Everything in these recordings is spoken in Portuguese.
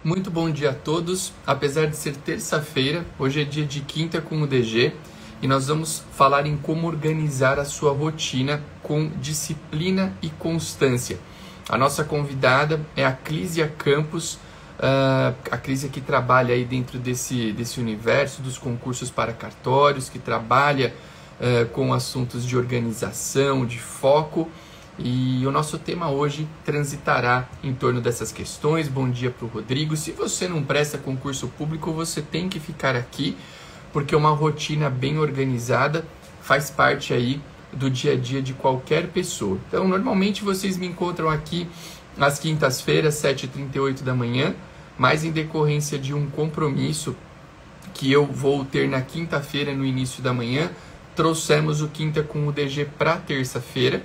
Muito bom dia a todos. Apesar de ser terça-feira, hoje é dia de quinta com o DG e nós vamos falar em como organizar a sua rotina com disciplina e constância. A nossa convidada é a Clísia Campos, a Clísia que trabalha aí dentro desse universo dos concursos para cartórios, que trabalha com assuntos de organização, de foco. E o nosso tema hoje transitará em torno dessas questões. Bom dia para o Rodrigo. Se você não presta concurso público, você tem que ficar aqui, porque uma rotina bem organizada faz parte aí do dia a dia de qualquer pessoa. Então, normalmente vocês me encontram aqui às quintas-feiras, 7h38 da manhã, mas em decorrência de um compromisso que eu vou ter na quinta-feira, no início da manhã, trouxemos o Quinta com o DG para terça-feira.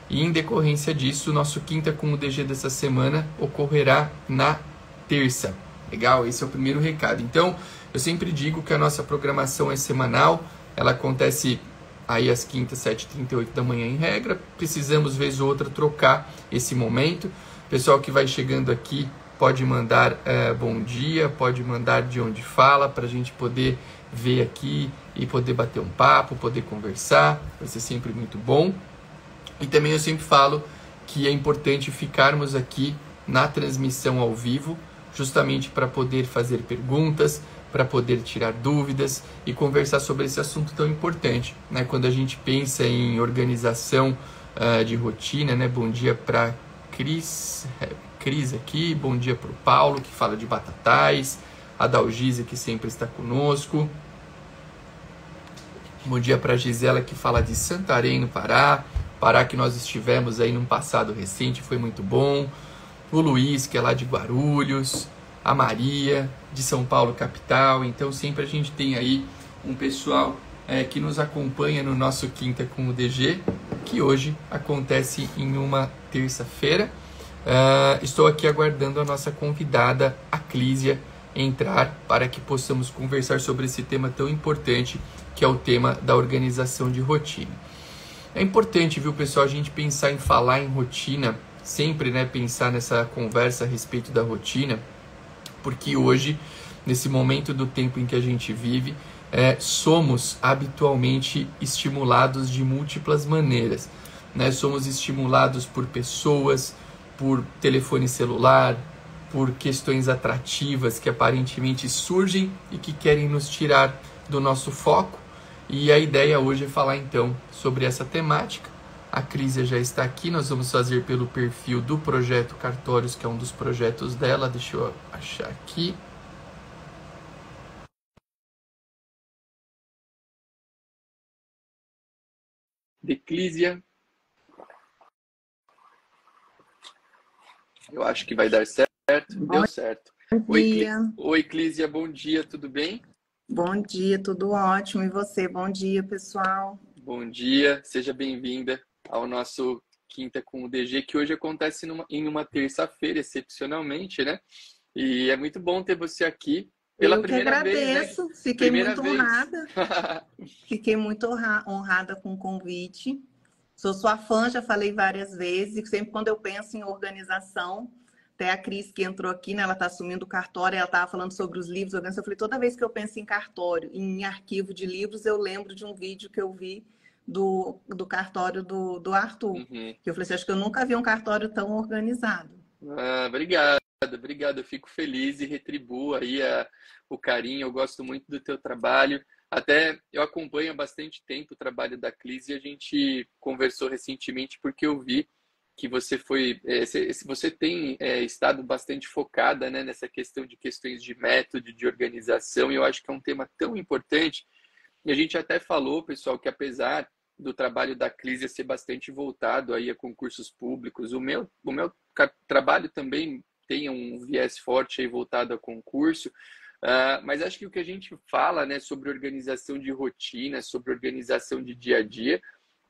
E em decorrência disso, o nosso Quinta com o DG dessa semana ocorrerá na terça. Legal? Esse é o primeiro recado. Então, eu sempre digo que a nossa programação é semanal. Ela acontece aí às quintas, 7h38 da manhã em regra. Precisamos, vez ou outra, trocar esse momento. Pessoal que vai chegando aqui pode mandar bom dia, pode mandar de onde fala, para a gente poder ver aqui e poder bater um papo, poder conversar. Vai ser sempre muito bom. E também eu sempre falo que é importante ficarmos aqui na transmissão ao vivo, justamente para poder fazer perguntas, para poder tirar dúvidas e conversar sobre esse assunto tão importante, né? Quando a gente pensa em organização de rotina, né? Bom dia para Cris aqui, bom dia para o Paulo, que fala de batatais, a Dalgisa, que sempre está conosco. Bom dia para a Gisela, que fala de Santarém, no Pará. Pará que nós estivemos aí num passado recente, foi muito bom. O Luiz, que é lá de Guarulhos. A Maria, de São Paulo, capital. Então sempre a gente tem aí um pessoal que nos acompanha no nosso Quinta com o DG, que hoje acontece em uma terça-feira. Estou aqui aguardando a nossa convidada, a Clísia, entrar para que possamos conversar sobre esse tema tão importante, que é o tema da organização de rotina. É importante, viu, pessoal, a gente pensar em falar em rotina, sempre, né, pensar nessa conversa a respeito da rotina, porque hoje, nesse momento do tempo em que a gente vive, somos habitualmente estimulados de múltiplas maneiras, né? Somos estimulados por pessoas, por telefone celular, por questões atrativas que aparentemente surgem e que querem nos tirar do nosso foco. E a ideia hoje é falar então sobre essa temática. A Clísia já está aqui, nós vamos fazer pelo perfil do Projeto Cartórios, que é um dos projetos dela. Deixa eu achar aqui. De Clísia. Eu acho que vai dar certo. Deu certo. Bom dia. Oi, Clísia, bom dia, tudo bem? Bom dia, tudo ótimo. E você? Bom dia, pessoal. Bom dia, seja bem-vinda ao nosso Quinta com o DG, que hoje acontece em uma terça-feira, excepcionalmente, né? E é muito bom ter você aqui pela primeira vez, né? Eu que agradeço, fiquei muito honrada. Fiquei muito honrada com o convite. Sou sua fã, já falei várias vezes, e sempre quando eu penso em organização, até a Cris que entrou aqui, né, ela está assumindo o cartório, ela estava falando sobre os livros, eu falei, toda vez que eu penso em cartório, em arquivo de livros, eu lembro de um vídeo que eu vi do cartório do Arthur. Uhum. Que eu falei assim, acho que eu nunca vi um cartório tão organizado. Obrigado. Eu fico feliz e retribuo aí o carinho. Eu gosto muito do teu trabalho. Até eu acompanho há bastante tempo o trabalho da Clísia e a gente conversou recentemente porque eu vi que você você tem estado bastante focada, né, nessa questão de questões de método, de organização, e eu acho que é um tema tão importante. E a gente até falou, pessoal, que apesar do trabalho da Clísia ser bastante voltado aí a concursos públicos, o meu trabalho também tem um viés forte aí voltado a concurso, mas acho que o que a gente fala, né, sobre organização de rotina, sobre organização de dia a dia,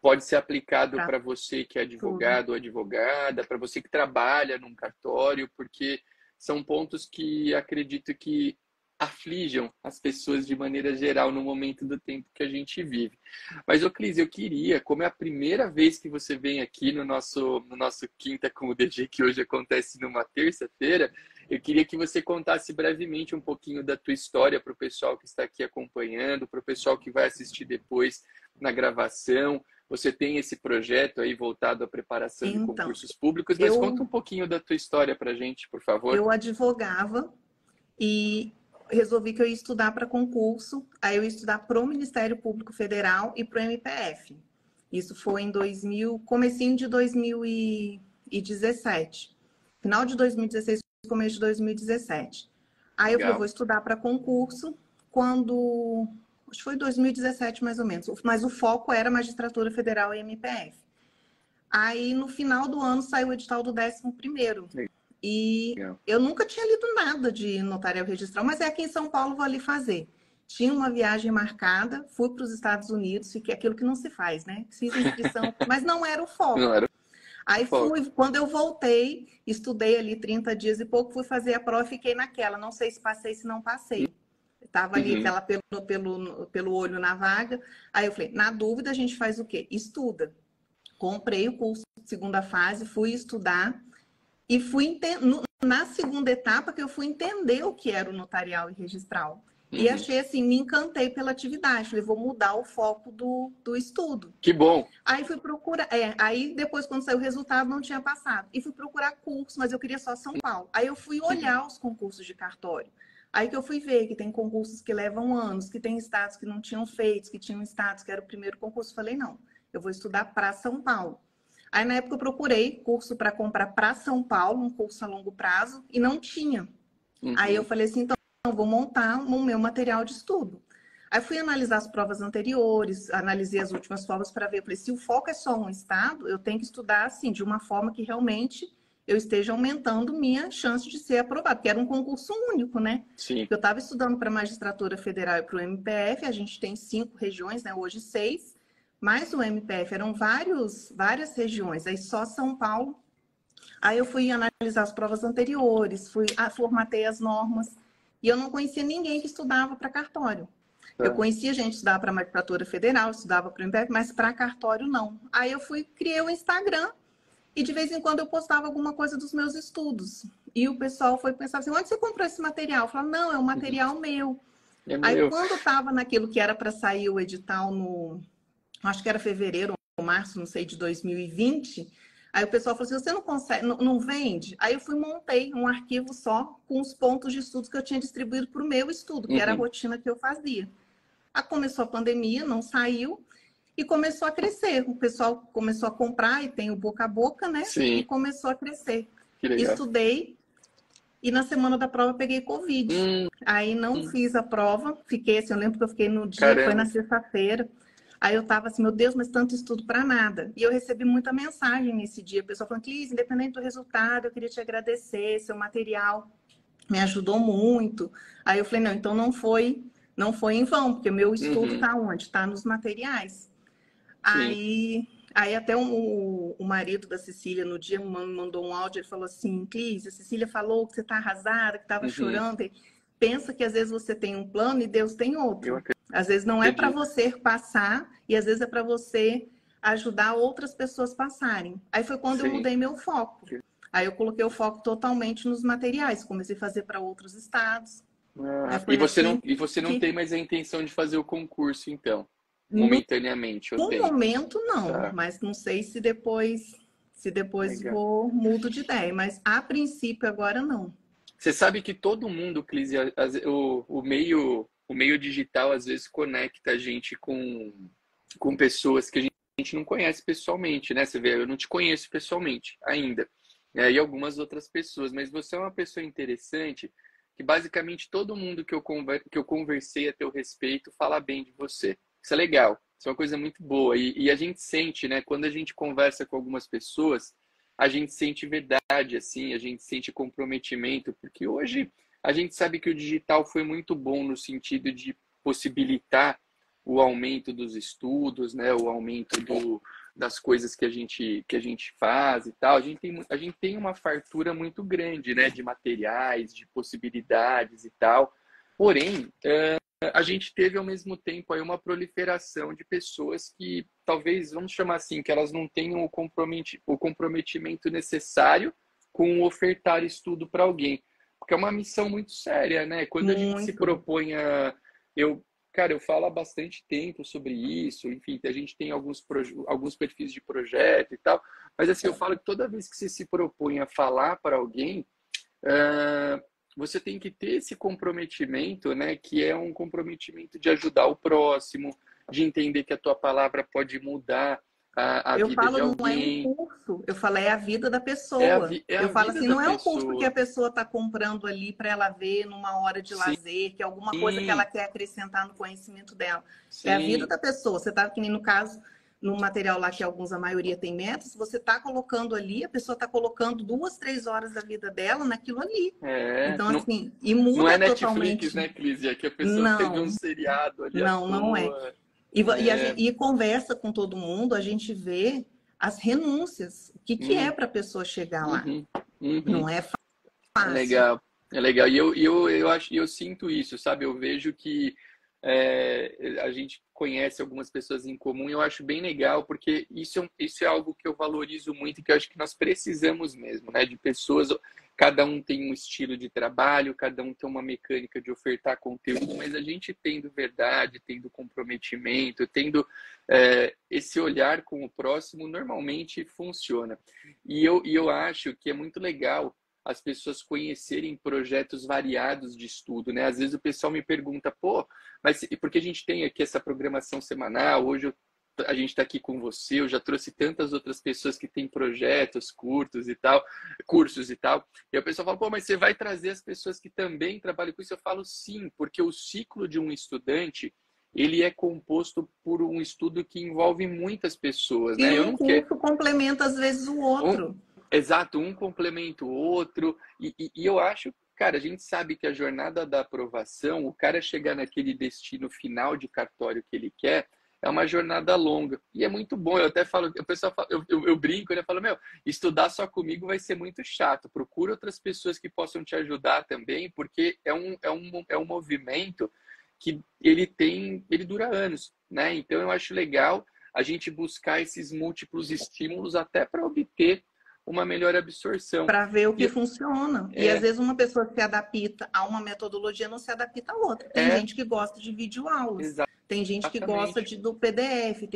pode ser aplicado para você que é advogado ou advogada, para você que trabalha num cartório, porque são pontos que acredito que aflijam as pessoas de maneira geral no momento do tempo que a gente vive. Mas, Clis, eu queria, como é a primeira vez que você vem aqui no nosso Quinta com o DG, que hoje acontece numa terça-feira, eu queria que você contasse brevemente um pouquinho da tua história para o pessoal que está aqui acompanhando, para o pessoal que vai assistir depois na gravação. Você tem esse projeto aí voltado à preparação de concursos públicos, mas conta um pouquinho da tua história para a gente, por favor. Eu advogava e resolvi que eu ia estudar para concurso, aí eu ia estudar para o Ministério Público Federal e para o MPF. Isso foi em comecinho de 2017. Final de 2016, começo de 2017. Aí eu falei, vou estudar para concurso acho que foi 2017 mais ou menos, mas o foco era magistratura federal e MPF. Aí no final do ano saiu o edital do 11º. E eu nunca tinha lido nada de notarial registral, mas é aqui em São Paulo, vou ali fazer. Tinha uma viagem marcada, fui para os Estados Unidos, fiquei aquilo que não se faz, né? Fiz a inscrição, mas não era o foco. Não era. Aí quando eu voltei, estudei ali 30 dias e pouco, fui fazer a prova e fiquei naquela. Não sei se passei, se não passei. Estava ali pelo olho na vaga. Aí eu falei, na dúvida a gente faz o quê? Estuda. Comprei o curso de segunda fase, fui estudar. E na segunda etapa que eu fui entender o que era o notarial e registral. E achei assim, me encantei pela atividade. Falei, vou mudar o foco do estudo. Que bom! Aí fui procurar. Aí depois, quando saiu o resultado, não tinha passado. E fui procurar curso, mas eu queria só São Paulo. Aí eu fui olhar os concursos de cartório. Aí que eu fui ver que tem concursos que levam anos, que tem estados que não tinham feito, que tinham estados que era o primeiro concurso. Falei, não, eu vou estudar para São Paulo. Aí, na época, eu procurei curso para comprar para São Paulo, um curso a longo prazo, e não tinha. Aí eu falei assim, então, eu vou montar o meu material de estudo. Aí fui analisar as provas anteriores, analisei as últimas provas para ver. Falei, se o foco é só um estado, eu tenho que estudar assim, de uma forma que realmente eu esteja aumentando minha chance de ser aprovado, porque era um concurso único, né? Sim. Eu estava estudando para a magistratura federal e para o MPF, a gente tem 5 regiões, né? Hoje 6. Mas o MPF eram várias regiões, aí só São Paulo. Aí eu fui analisar as provas anteriores, formatei as normas, e eu não conhecia ninguém que estudava para cartório. Eu conhecia gente que estudava para magistratura federal, estudava para o MPF, mas para cartório não. Aí eu criei o Instagram, e de vez em quando eu postava alguma coisa dos meus estudos. E o pessoal foi pensar assim, onde você comprou esse material? Eu falava, não, é um material meu. Aí quando estava naquilo que era para sair o edital acho que era fevereiro ou março, não sei, de 2020. Aí o pessoal falou assim, você não consegue, não vende? Aí eu montei um arquivo só com os pontos de estudos que eu tinha distribuído para o meu estudo, que era a rotina que eu fazia. Aí começou a pandemia, não saiu, e começou a crescer. O pessoal começou a comprar, e tem o boca a boca, né? Sim. E começou a crescer. Que legal. Estudei, e na semana da prova peguei Covid. Aí não fiz a prova, fiquei assim, eu lembro que eu fiquei no dia, foi na sexta-feira. Aí eu tava assim, meu Deus, mas tanto estudo para nada. E eu recebi muita mensagem nesse dia, o pessoal falando, Clis, independente do resultado, eu queria te agradecer, seu material me ajudou muito. Aí eu falei, não, então não foi em vão, porque meu estudo tá onde? Tá nos materiais. Aí até o marido da Cecília, no dia, me mandou um áudio, ele falou assim, Clis, a Cecília falou que você tá arrasada, que tava chorando. Pensa que às vezes você tem um plano e Deus tem outro. Às vezes não é para você passar e às vezes é para você ajudar outras pessoas passarem. Aí foi quando eu mudei meu foco. Aí eu coloquei o foco totalmente nos materiais. Comecei a fazer para outros estados. E você não tem mais a intenção de fazer o concurso, então? Momentaneamente? No momento, não. Mas não sei se depois mudo de ideia. Mas a princípio, agora não. Você sabe que todo mundo, Clis, o meio digital às vezes conecta a gente com pessoas que a gente não conhece pessoalmente, né? Você vê, eu não te conheço pessoalmente ainda, e algumas outras pessoas, mas você é uma pessoa interessante que basicamente todo mundo que eu conversei a teu respeito fala bem de você. Isso é legal, isso é uma coisa muito boa. E a gente sente, né? Quando a gente conversa com algumas pessoas, a gente sente verdade, assim, a gente sente comprometimento, porque hoje a gente sabe que o digital foi muito bom no sentido de possibilitar o aumento dos estudos, né? O aumento das coisas que a gente faz e tal. A gente tem uma fartura muito grande, né? De materiais, de possibilidades e tal. Porém, a gente teve ao mesmo tempo aí uma proliferação de pessoas que talvez, vamos chamar assim, que elas não tenham o comprometimento necessário com ofertar estudo para alguém. Porque é uma missão muito séria, né? Quando a gente se propõe a... Cara, eu falo há bastante tempo sobre isso, enfim, a gente tem alguns perfis de projeto e tal, mas assim, eu falo que toda vez que você se propõe a falar para alguém, você tem que ter esse comprometimento, né? Que é um comprometimento de ajudar o próximo, de entender que a tua palavra pode mudar a vida de alguém. Não é um curso, eu falo, é a vida da pessoa. Eu falo assim, não é um curso que a pessoa está comprando ali para ela ver numa hora de lazer, que é alguma coisa que ela quer acrescentar no conhecimento dela. Sim. É a vida da pessoa. Você está, que nem no caso, no material lá que a maioria tem métodos, você está colocando ali, a pessoa está colocando 2, 3 horas da vida dela naquilo ali. Então, assim, e muda não é totalmente. Netflix, né, Cris? É que a pessoa teve um seriado ali. Não é. E conversa com todo mundo, a gente vê as renúncias. O que é para a pessoa chegar lá? Não é fácil. É legal. E eu sinto isso, sabe? Eu vejo que a gente conhece algumas pessoas em comum e eu acho bem legal, porque isso é algo que eu valorizo muito e que eu acho que nós precisamos mesmo, né? De pessoas, cada um tem um estilo de trabalho, cada um tem uma mecânica de ofertar conteúdo, mas a gente tendo verdade, tendo comprometimento, tendo esse olhar com o próximo, normalmente funciona. E eu acho que é muito legal as pessoas conhecerem projetos variados de estudo, né? Às vezes o pessoal me pergunta, pô, mas porque a gente tem aqui essa programação semanal, hoje a gente está aqui com você, eu já trouxe tantas outras pessoas que têm projetos, cursos e tal, e o pessoal fala, pô, mas você vai trazer as pessoas que também trabalham com isso? Eu falo, sim, porque o ciclo de um estudante, ele é composto por um estudo que envolve muitas pessoas, né? E um curso complementa, às vezes, o outro. Exato, um complementa o outro. E eu acho, cara, a gente sabe que a jornada da aprovação, o cara chegar naquele destino final de cartório que ele quer, é uma jornada longa. E é muito bom. Eu até falo, o pessoal fala, eu brinco, ele fala, estudar só comigo vai ser muito chato. Procura outras pessoas que possam te ajudar também, porque é um movimento que ele dura anos, né? Então eu acho legal a gente buscar esses múltiplos estímulos até para obter uma melhor absorção. Para ver o que funciona. E às vezes uma pessoa que se adapta a uma metodologia não se adapta a outra. Tem gente que gosta de videoaulas, tem gente que gosta do PDF,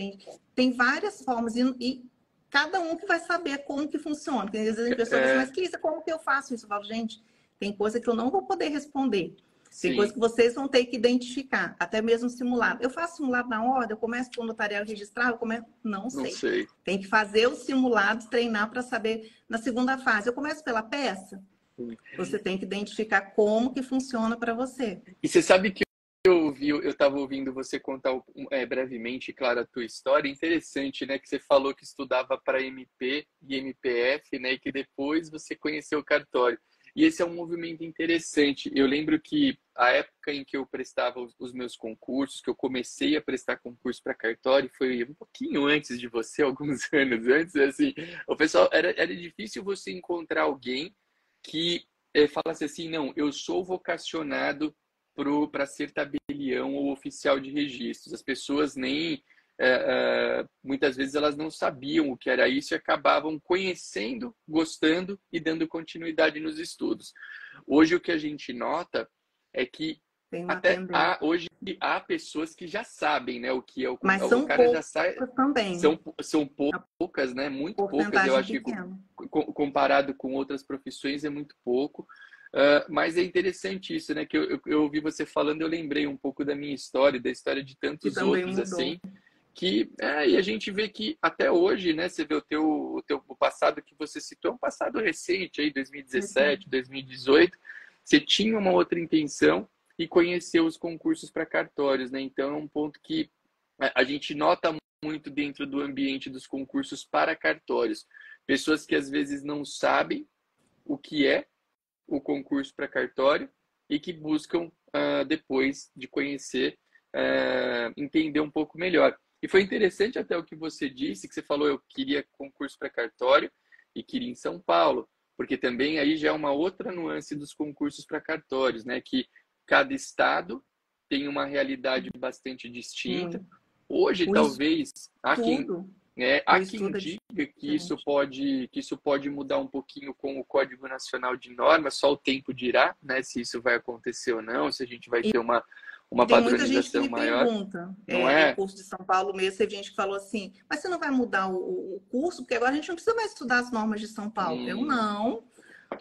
tem várias formas. E cada um que vai saber como que funciona. Porque às vezes a pessoa diz, mas Cris, como que eu faço isso? Eu falo, gente, tem coisa que eu não vou poder responder. Tem coisa que vocês vão ter que identificar, até mesmo simulado. Eu faço simulado na ordem, eu começo com o notarial registrar, eu começo... Não sei. Tem que fazer os simulados, treinar para saber. Na segunda fase, eu começo pela peça. Você tem que identificar como que funciona para você. E você sabe que eu estava ouvindo você contar brevemente, claro, a tua história. Interessante, né? Que você falou que estudava para MP e MPF, né? E que depois você conheceu o cartório. E esse é um movimento interessante. Eu lembro que a época em que eu prestava os meus concursos, que eu comecei a prestar concurso para cartório, foi um pouquinho antes de você, alguns anos antes, assim, o pessoal, era difícil você encontrar alguém que falasse assim, não, eu sou vocacionado para ser tabelião ou oficial de registros. As pessoas nem... muitas vezes elas não sabiam o que era isso e acabavam conhecendo, gostando e dando continuidade nos estudos. Hoje o que a gente nota é que hoje há pessoas que já sabem, né, o que é o Mas são cara já sabe também. São poucas, né, muito poucas, eu acho que comparado com outras profissões é muito pouco. Mas é interessante isso, né? Que eu ouvi você falando, eu lembrei um pouco da minha história, da história de tantos outros, mudou. Assim, e a gente vê que até hoje, né? Você vê o passado que você citou, é um passado recente, aí 2017, 2018, você tinha uma outra intenção e conheceu os concursos para cartórios, né? Então é um ponto que a gente nota muito dentro do ambiente dos concursos para cartórios. Pessoas que às vezes não sabem o que é o concurso para cartório e que buscam, depois de conhecer, entender um pouco melhor. E foi interessante até o que você disse, que você falou, eu queria concurso para cartório e queria em São Paulo, porque também aí já é uma outra nuance dos concursos para cartórios, né? Que cada estado tem uma realidade bastante distinta. Hoje, talvez, há quem diga que isso pode mudar um pouquinho com o Código Nacional de Normas, só o tempo dirá, né, se isso vai acontecer ou não, se a gente vai ter uma tem muita gente que padronização me maior. pergunta, Não é? o curso de São Paulo mesmo, teve gente que falou assim, mas você não vai mudar o curso? Porque agora a gente não precisa mais estudar as normas de São Paulo. Eu não.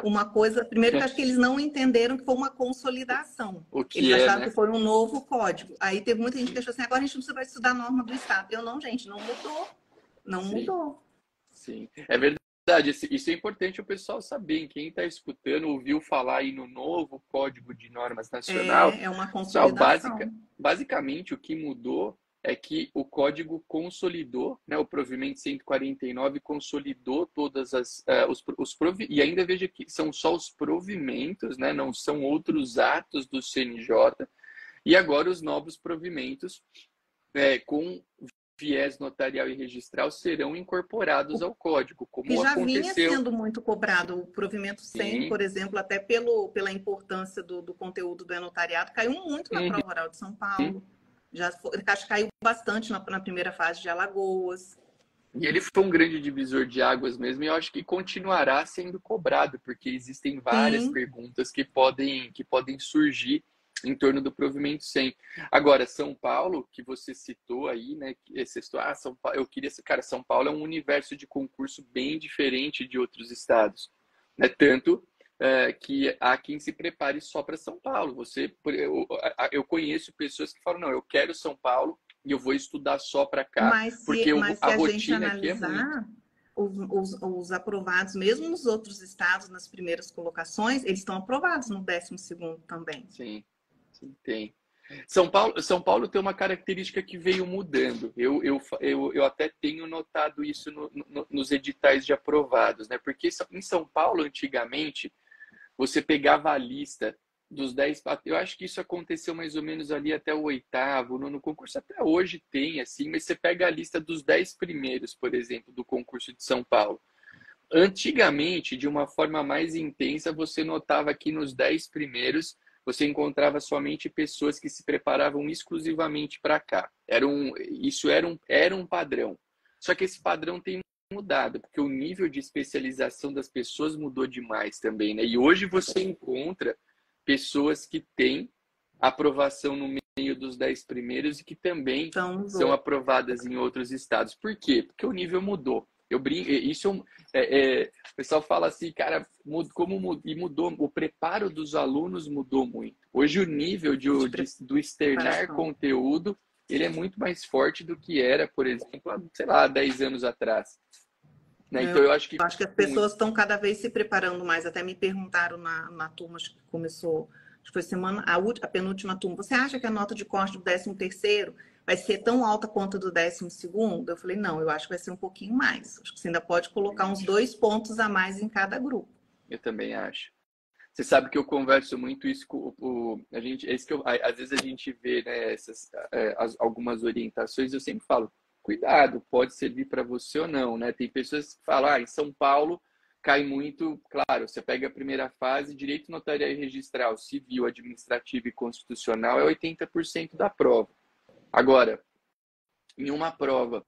Uma coisa, primeiro que eu acho que eles não entenderam que foi uma consolidação. Eles acharam que foi um novo código. Aí teve muita gente que achou assim, agora a gente não precisa mais estudar a norma do Estado. Eu não, gente, não mudou. Não mudou. Sim, é verdade. Isso é importante o pessoal saber. Quem está escutando, ouviu falar aí no novo Código de Normas Nacional. É uma consolidação. Basicamente, o que mudou é que o código consolidou, né, o provimento 149 consolidou todas e ainda veja que são só os provimentos, né, não são outros atos do CNJ, e agora os novos provimentos com viés notarial e registral serão incorporados ao código, como que já aconteceu. Vinha sendo muito cobrado. O provimento 100, por exemplo, até pela importância do conteúdo do notariado, caiu muito na prova oral de São Paulo. Acho que caiu bastante na primeira fase de Alagoas. E ele foi um grande divisor de águas mesmo, e eu acho que continuará sendo cobrado, porque existem várias perguntas que podem surgir em torno do provimento 100. Agora, São Paulo, que você citou aí, né? São Paulo, São Paulo é um universo de concurso bem diferente de outros estados, né? Tanto que há quem se prepare só para São Paulo. Eu conheço pessoas que falam, não, eu quero São Paulo e eu vou estudar só para cá, porque a rotina aqui é muito. Os aprovados, mesmo nos outros estados, nas primeiras colocações, eles estão aprovados no 12º também. Sim, tem. São Paulo tem uma característica que veio mudando. Eu até tenho notado isso nos editais de aprovados, né? Porque em São Paulo, antigamente, você pegava a lista dos 10... Eu acho que isso aconteceu mais ou menos ali até o 8º, no concurso até hoje tem, assim, mas você pega a lista dos 10 primeiros, por exemplo, do concurso de São Paulo. Antigamente, de uma forma mais intensa, você notava que nos 10 primeiros você encontrava somente pessoas que se preparavam exclusivamente para cá. Isso era um padrão. Só que esse padrão tem mudado, porque o nível de especialização das pessoas mudou demais também, né? E hoje você encontra pessoas que têm aprovação no meio dos 10 primeiros e que também são aprovadas em outros estados. Por quê? Porque o nível mudou. O pessoal fala assim, cara, mudou, o preparo dos alunos mudou muito. Hoje o nível do externar conteúdo, ele é muito mais forte do que era, por exemplo, sei lá, 10 anos atrás. Né? Então eu acho que as pessoas estão cada vez se preparando mais. Até me perguntaram na turma que começou, acho que foi a penúltima turma, você acha que a nota de corte do 13º vai ser tão alta quanto a do 12º? Eu falei, não, eu acho que vai ser um pouquinho mais. Acho que você ainda pode colocar uns 2 pontos a mais em cada grupo. Eu também acho. Você sabe que eu converso muito isso com às vezes a gente vê, né, algumas orientações, eu sempre falo, cuidado, pode servir para você ou não, né? Tem pessoas que falam, em São Paulo cai muito, claro, você pega a primeira fase, direito notarial e registral, civil, administrativo e constitucional é 80% da prova. Agora, em uma prova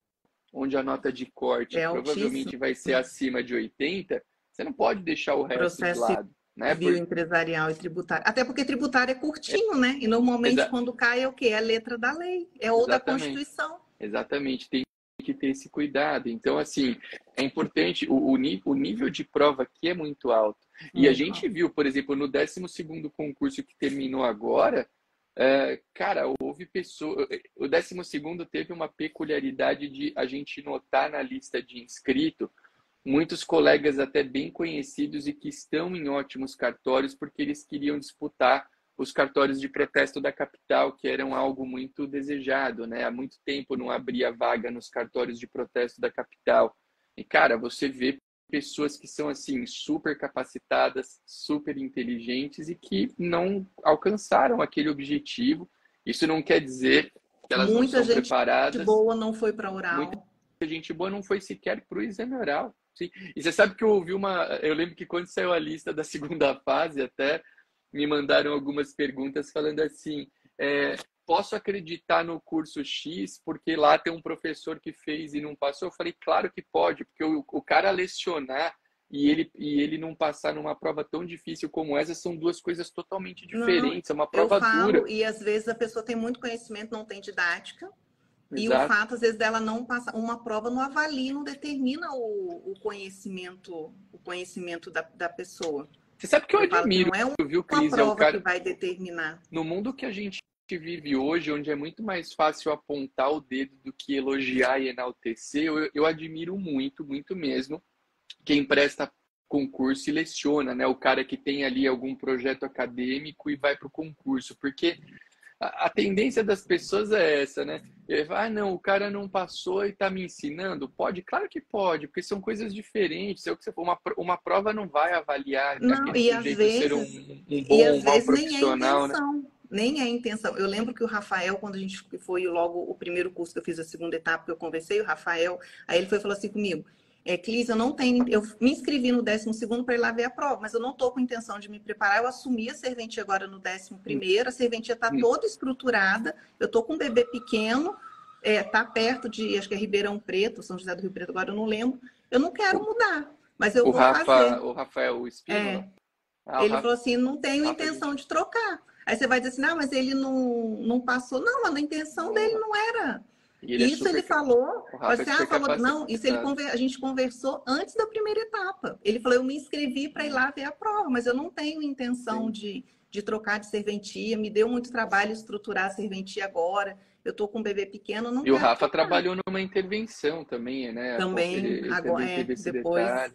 onde a nota de corte provavelmente vai ser acima de 80, você não pode deixar o resto de lado. Né? Civil, empresarial e tributário. Até porque tributário é curtinho, né? E normalmente quando cai é o quê? É a letra da lei, ou da Constituição. Exatamente, tem que ter esse cuidado. Então, assim, é importante, o nível de prova aqui é muito alto. E a gente viu, por exemplo, no 12º concurso que terminou agora, cara, houve pessoas... O 12º teve uma peculiaridade de a gente notar na lista de inscrito muitos colegas até bem conhecidos e que estão em ótimos cartórios porque eles queriam disputar os cartórios de protesto da capital, que eram algo muito desejado, né? Há muito tempo não abria vaga nos cartórios de protesto da capital. E, cara, você vê pessoas que são, assim, super capacitadas, super inteligentes e que não alcançaram aquele objetivo. Isso não quer dizer que elas não são preparadas. Muita gente boa não foi para oral. Muita gente boa não foi sequer para o exame oral. Sim. E você sabe que eu ouvi eu lembro que quando saiu a lista da segunda fase, até me mandaram algumas perguntas falando assim, posso acreditar no curso X porque lá tem um professor que fez e não passou? Eu falei, claro que pode, porque o cara lecionar e ele não passar numa prova tão difícil como essa são duas coisas totalmente Não, diferentes, é uma eu prova falo, dura. e às vezes a pessoa tem muito conhecimento, não tem didática, e o Exato. fato, às vezes, dela não passar, uma prova não avalia, não determina o conhecimento da pessoa. Você sabe que eu Eu falo que admiro, não é viu, uma Cris? É o prova que cara. vai determinar. No mundo que a gente vive hoje, onde é muito mais fácil apontar o dedo do que elogiar e enaltecer, eu admiro muito, muito mesmo, quem presta concurso e leciona, né? O cara que tem ali algum projeto acadêmico e vai para o concurso, porque a tendência das pessoas é essa, né? Não, o cara não passou e está me ensinando. Pode? Claro que pode, porque são coisas diferentes. É o que você falou, uma prova não vai avaliar Não, aquele sujeito ser um e bom ou às um mau vezes nem é profissional, né? intenção. Nem é intenção. Eu lembro que o Rafael, quando a gente foi logo o primeiro curso que eu fiz, a segunda etapa que eu conversei, o Rafael, aí ele foi e falou assim comigo, Clis, eu não tenho, eu me inscrevi no 12º para ir lá ver a prova, mas eu não estou com intenção de me preparar, eu assumi a serventia agora no 11º, a serventia está toda estruturada, eu estou com um bebê pequeno, está perto de, acho que é Ribeirão Preto, São José do Rio Preto, agora eu não lembro, eu não quero mudar, mas eu vou fazer. O Rafael Espínola? O Ele Rafa, falou assim, não tenho Rafa, intenção gente. de trocar. Aí você vai dizer assim, não, mas ele não passou. Não, mas a intenção dele não era. E ele é Isso ele super. falou, O falou Rafa é assim, super falou, não, isso ele, capacitado. a gente conversou antes da primeira etapa. Ele falou, eu me inscrevi para ir lá ver a prova, mas eu não tenho intenção Sim. de trocar de serventia, me deu muito trabalho estruturar a serventia agora, eu estou com um bebê pequeno, eu não E o quero Rafa trocar. trabalhou numa intervenção também, né? Também, Ele agora, também teve esse depois. detalhe.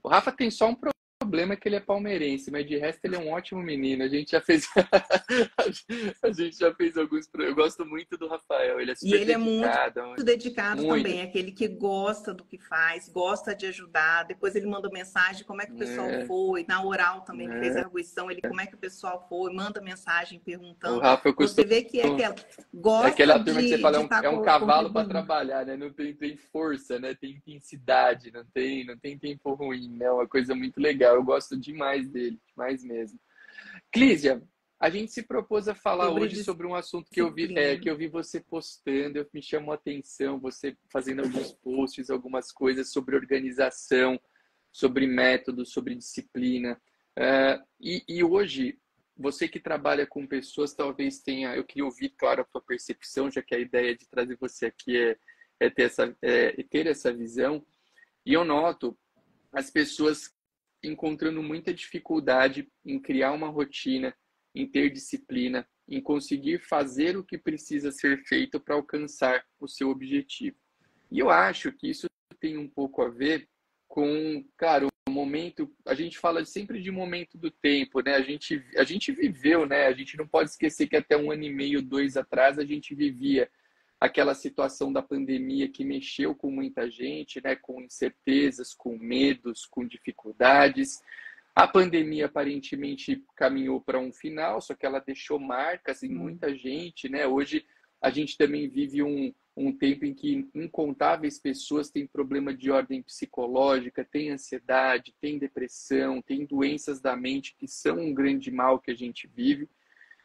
O Rafa tem só um problema que ele é palmeirense, mas de resto ele é um ótimo menino. A gente já fez a gente já fez alguns, eu gosto muito do Rafael, ele é E super ele é muito dedicado, dedicado muito. também, é aquele que gosta do que faz, gosta de ajudar. Depois ele manda mensagem como é que o pessoal É, foi. Na oral também, ele fez a é. arguição, ele como é que o pessoal foi, manda mensagem O perguntando. Rafa eu Você costumo. vê que é aquela, É gosta aquela turma que você de fala, estar é um cavalo para contribuindo. trabalhar, né? Não tem força, né? Tem intensidade, não tem tempo ruim, né? É uma coisa muito legal. Eu gosto demais dele, demais mesmo. Clísia, a gente se propôs a falar Sobre hoje sobre um assunto disciplina. que eu vi você postando, me chamou a atenção, você fazendo alguns posts, algumas coisas sobre organização, sobre método, sobre disciplina. E hoje, você que trabalha com pessoas, talvez tenha, eu queria ouvir, claro, a tua percepção, já que a ideia de trazer você aqui é ter essa visão. E eu noto as pessoas encontrando muita dificuldade em criar uma rotina, em ter disciplina, em conseguir fazer o que precisa ser feito para alcançar o seu objetivo. E eu acho que isso tem um pouco a ver com, claro, o momento, a gente fala sempre de momento do tempo, né? A gente viveu, né? A gente não pode esquecer que até 1 ano e meio, 2 atrás, a gente vivia aquela situação da pandemia que mexeu com muita gente, né? Com incertezas, com medos, com dificuldades. A pandemia aparentemente caminhou para um final, só que ela deixou marcas em muita gente, né? Hoje a gente também vive um tempo em que incontáveis pessoas têm problema de ordem psicológica, têm ansiedade, têm depressão, têm doenças da mente que são um grande mal que a gente vive.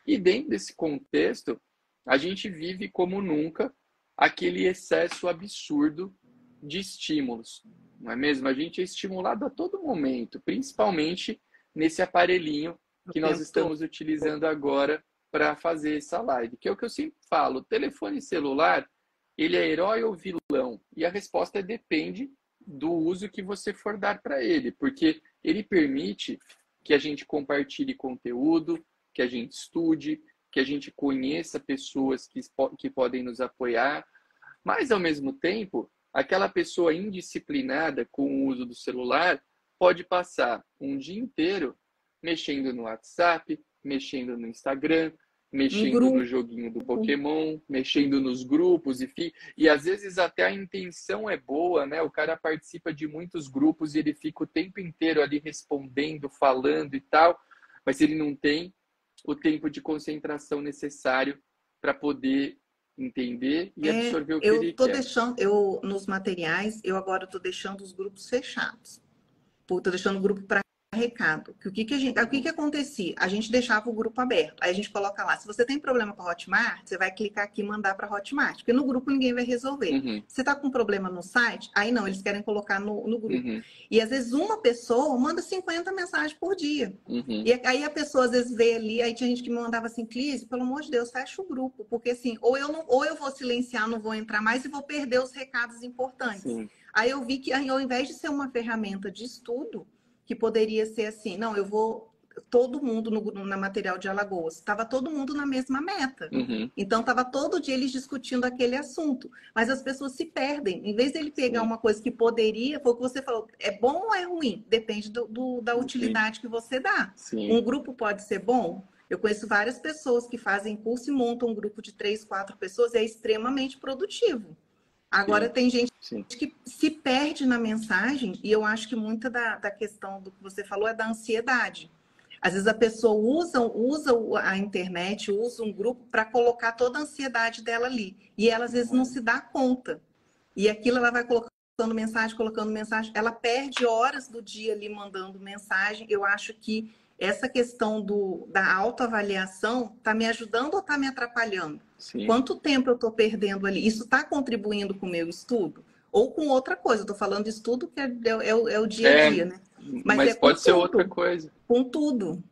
E dentro desse contexto, a gente vive como nunca aquele excesso absurdo de estímulos, não é mesmo? A gente é estimulado a todo momento, principalmente nesse aparelhinho O que nós tempo todo. estamos utilizando agora para fazer essa live, que é o que eu sempre falo, o telefone celular, ele é herói ou vilão? E a resposta depende do uso que você for dar para ele, porque ele permite que a gente compartilhe conteúdo, que a gente estude, que a gente conheça pessoas que podem nos apoiar, mas ao mesmo tempo, aquela pessoa indisciplinada com o uso do celular pode passar um dia inteiro mexendo no WhatsApp, mexendo no Instagram, Um mexendo no grupo. joguinho do Pokémon, mexendo nos grupos, e às vezes até a intenção é boa, né? O cara participa de muitos grupos e ele fica o tempo inteiro ali respondendo, falando e tal, mas ele não tem o tempo de concentração necessário para poder entender e absorver o que Eu ele tô quer. deixando, nos materiais, eu agora estou deixando os grupos fechados. Estou deixando o grupo para recado. O que acontecia? A gente deixava o grupo aberto. Aí a gente coloca lá, se você tem problema com a Hotmart, você vai clicar aqui e mandar para a Hotmart, porque no grupo ninguém vai resolver. Uhum. Se está com problema no site, aí não, eles querem colocar no grupo. Uhum. E às vezes uma pessoa manda 50 mensagens por dia. Uhum. E aí a pessoa às vezes vê ali, aí tinha gente que me mandava assim, Clísia, pelo amor de Deus, fecha o grupo, porque assim, ou eu vou silenciar, não vou entrar mais e vou perder os recados importantes. Sim. Aí eu vi que ao invés de ser uma ferramenta de estudo, que poderia ser assim, não, eu vou todo mundo na Material de Alagoas, estava todo mundo na mesma meta. Uhum. Então estava todo dia eles discutindo aquele assunto, mas as pessoas se perdem. Em vez dele pegar uma coisa que poderia, foi o que você falou, é bom ou é ruim? Depende da utilidade que você dá. Sim. Um grupo pode ser bom. Eu conheço várias pessoas que fazem curso e montam um grupo de 3, 4 pessoas, e é extremamente produtivo. Agora, sim, tem gente sim, que se perde na mensagem, e eu acho que muita da questão do que você falou é da ansiedade. Às vezes a pessoa usa a internet, usa um grupo para colocar toda a ansiedade dela ali. E ela às vezes não se dá conta. E aquilo ela vai colocando mensagem, ela perde horas do dia ali mandando mensagem. Eu acho que essa questão da autoavaliação está me ajudando ou está me atrapalhando? sim. Quanto tempo eu estou perdendo ali? Isso está contribuindo com o meu estudo? Ou com outra coisa? Estou falando de estudo que é o dia a dia, né? Mas pode ser outra coisa. Com tudo.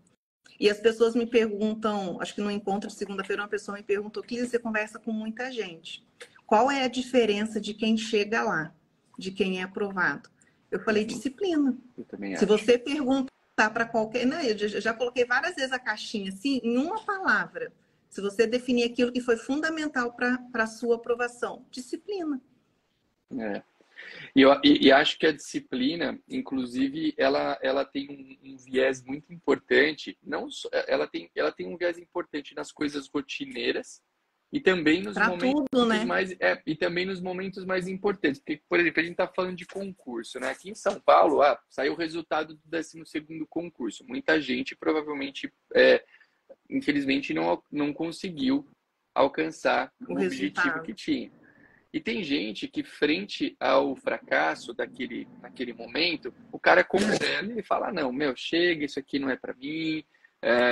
E as pessoas me perguntam, acho que no encontro de segunda-feira, uma pessoa me perguntou, Clísia, você conversa com muita gente. Qual é a diferença de quem chega lá, de quem é aprovado? Eu falei, disciplina. Eu também Se acho. você perguntar para qualquer... Não, eu já coloquei várias vezes a caixinha assim, em uma palavra. Se você definir aquilo que foi fundamental para a sua aprovação, disciplina. É. E acho que a disciplina, inclusive, ela tem um viés muito importante. Não só, ela tem um viés importante nas coisas rotineiras e também nos momentos tudo, né? e também nos momentos mais importantes. Porque, por exemplo, a gente está falando de concurso, né? Aqui em São Paulo, saiu o resultado do 12º concurso. Muita gente provavelmente, infelizmente, não conseguiu alcançar o objetivo que tinha. E tem gente que, frente ao fracasso naquele momento, o cara congela e fala, não, chega, isso aqui não é para mim,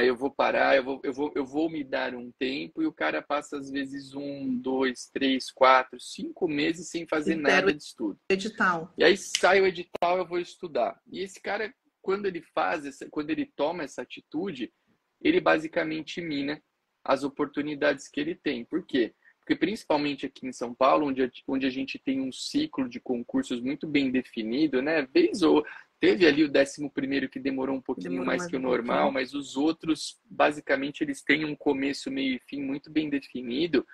eu vou parar, eu vou me dar um tempo, e o cara passa, às vezes, 1, 2, 3, 4, 5 meses sem fazer nada de estudo. Edital. E aí sai o edital, eu vou estudar. E esse cara, quando ele toma essa atitude, ele basicamente mina as oportunidades que ele tem. Por quê? Porque principalmente aqui em São Paulo, onde a gente tem um ciclo de concursos muito bem definido, né? Teve ali o 11º que demorou um pouquinho mais que o normal, mas os outros, basicamente, eles têm um começo, meio e fim muito bem definido.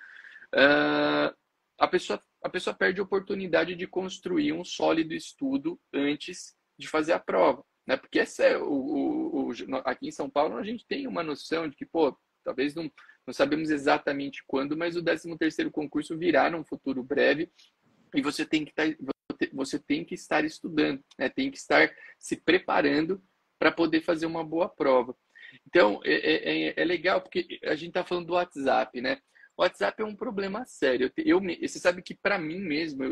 A pessoa perde a oportunidade de construir um sólido estudo antes de fazer a prova, né? Porque aqui em São Paulo a gente tem uma noção de que, talvez não sabemos exatamente quando, mas o 13º concurso virá num futuro breve e você tem que estar estudando, né? Tem que estar se preparando para poder fazer uma boa prova. Então, é legal, porque a gente está falando do WhatsApp, né? O WhatsApp é um problema sério. Você sabe que, para mim mesmo,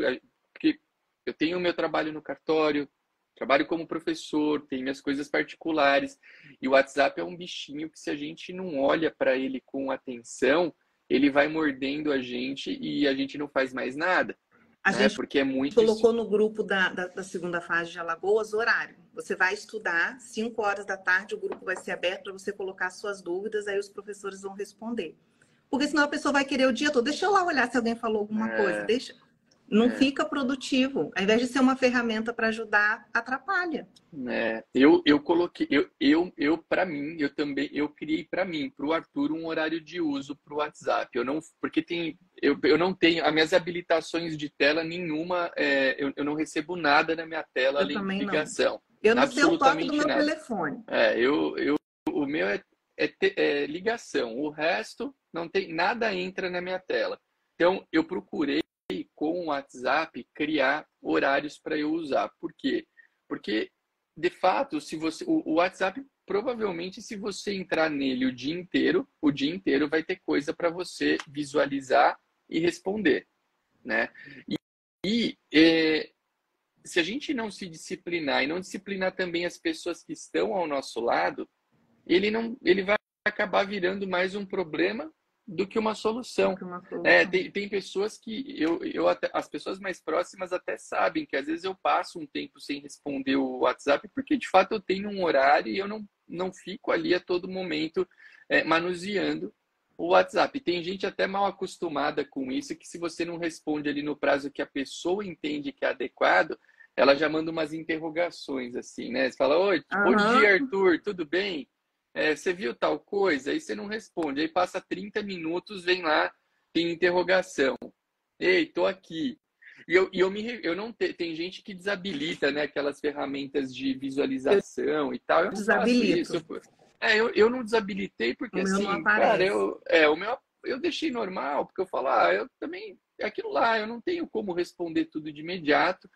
porque eu tenho o meu trabalho no cartório, trabalho como professor, tenho minhas coisas particulares, e o WhatsApp é um bichinho que, se a gente não olha para ele com atenção, ele vai mordendo a gente e a gente não faz mais nada. A gente porque é muito colocou no grupo da segunda fase de Alagoas horário. Você vai estudar, 5 horas da tarde, o grupo vai ser aberto para você colocar suas dúvidas, aí os professores vão responder. Porque senão a pessoa vai querer o dia todo. Deixa eu lá olhar se alguém falou alguma coisa. Não fica produtivo. Ao invés de ser uma ferramenta para ajudar, atrapalha. Eu coloquei, para mim, eu criei para mim, para o Arthur, um horário de uso para o WhatsApp. Porque eu não tenho, as minhas habilitações de tela nenhuma, eu não recebo nada na minha tela além de ligação. Não. Eu não sei o toque do meu telefone. O meu é ligação. O resto, não tem, nada entra na minha tela. Então, eu procurei, com o WhatsApp, criar horários para eu usar. Por quê? Porque, de fato, o WhatsApp, provavelmente, se você entrar nele o dia inteiro vai ter coisa para você visualizar e responder, né? se a gente não se disciplinar e não disciplinar também as pessoas que estão ao nosso lado, ele vai acabar virando mais um problema do que uma solução. Tem pessoas que as pessoas mais próximas até sabem que às vezes eu passo um tempo sem responder o WhatsApp porque de fato eu tenho um horário e eu não fico ali a todo momento manuseando o WhatsApp. Tem gente até mal acostumada com isso, que se você não responde ali no prazo que a pessoa entende que é adequado, ela já manda umas interrogações assim, né? Você fala, oi, bom dia, Arthur, tudo bem? Você viu tal coisa? Aí você não responde. Aí passa 30 minutos, vem lá, tem interrogação. Ei, tô aqui. Tem gente que desabilita, né, aquelas ferramentas de visualização e tal. Eu não faço isso. Eu não desabilitei porque assim, cara, eu deixei normal, porque eu falo, eu também, é aquilo lá, eu não tenho como responder tudo de imediato.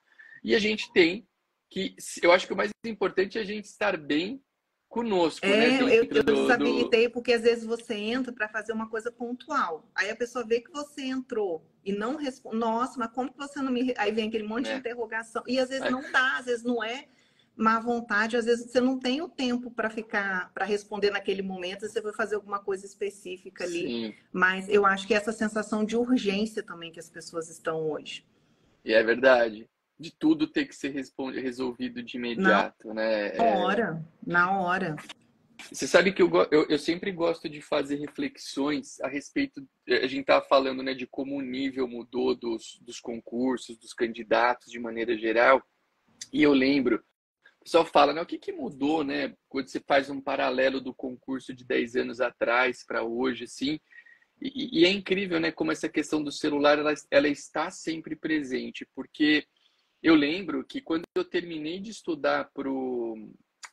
E a gente tem que, eu acho que o mais importante é a gente estar bem conosco, né? Eu desabilitei porque às vezes você entra para fazer uma coisa pontual. Aí a pessoa vê que você entrou e não responde. Nossa, mas como que você não me. Aí vem aquele monte de interrogação. E às vezes não dá, às vezes não é má vontade, às vezes você não tem o tempo para responder naquele momento, você vai fazer alguma coisa específica ali. Sim. Mas eu acho que essa sensação de urgência também que as pessoas estão hoje. E é verdade. De tudo ter que ser resolvido de imediato, né? Na hora. Você sabe que eu sempre gosto de fazer reflexões a respeito. A gente estava falando, né, de como o nível mudou dos concursos, dos candidatos de maneira geral. E eu lembro, o pessoal fala, né, o que mudou, né, quando você faz um paralelo do concurso de 10 anos atrás para hoje, assim. E é incrível, né, como essa questão do celular ela está sempre presente, porque eu lembro que quando eu terminei de estudar pro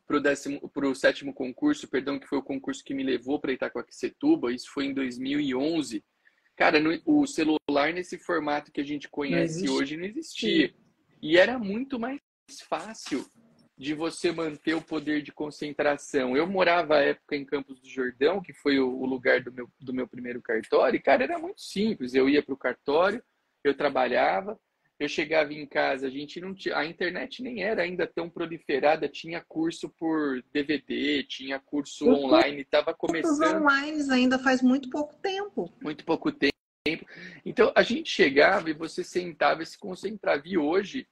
7º concurso, perdão, que foi o concurso que me levou para Itacoaquecetuba, isso foi em 2011. Cara, o celular nesse formato que a gente conhece hoje não existia. E era muito mais fácil de você manter o poder de concentração. Eu morava à época em Campos do Jordão, que foi o lugar do meu primeiro cartório, e, cara, era muito simples. Eu ia para o cartório, eu trabalhava, eu chegava em casa, a internet nem era ainda tão proliferada, tinha curso por DVD, tinha curso online, estava começando. Cursos online ainda faz muito pouco tempo. Muito pouco tempo. Então, a gente chegava e você sentava e se concentrava. E hoje,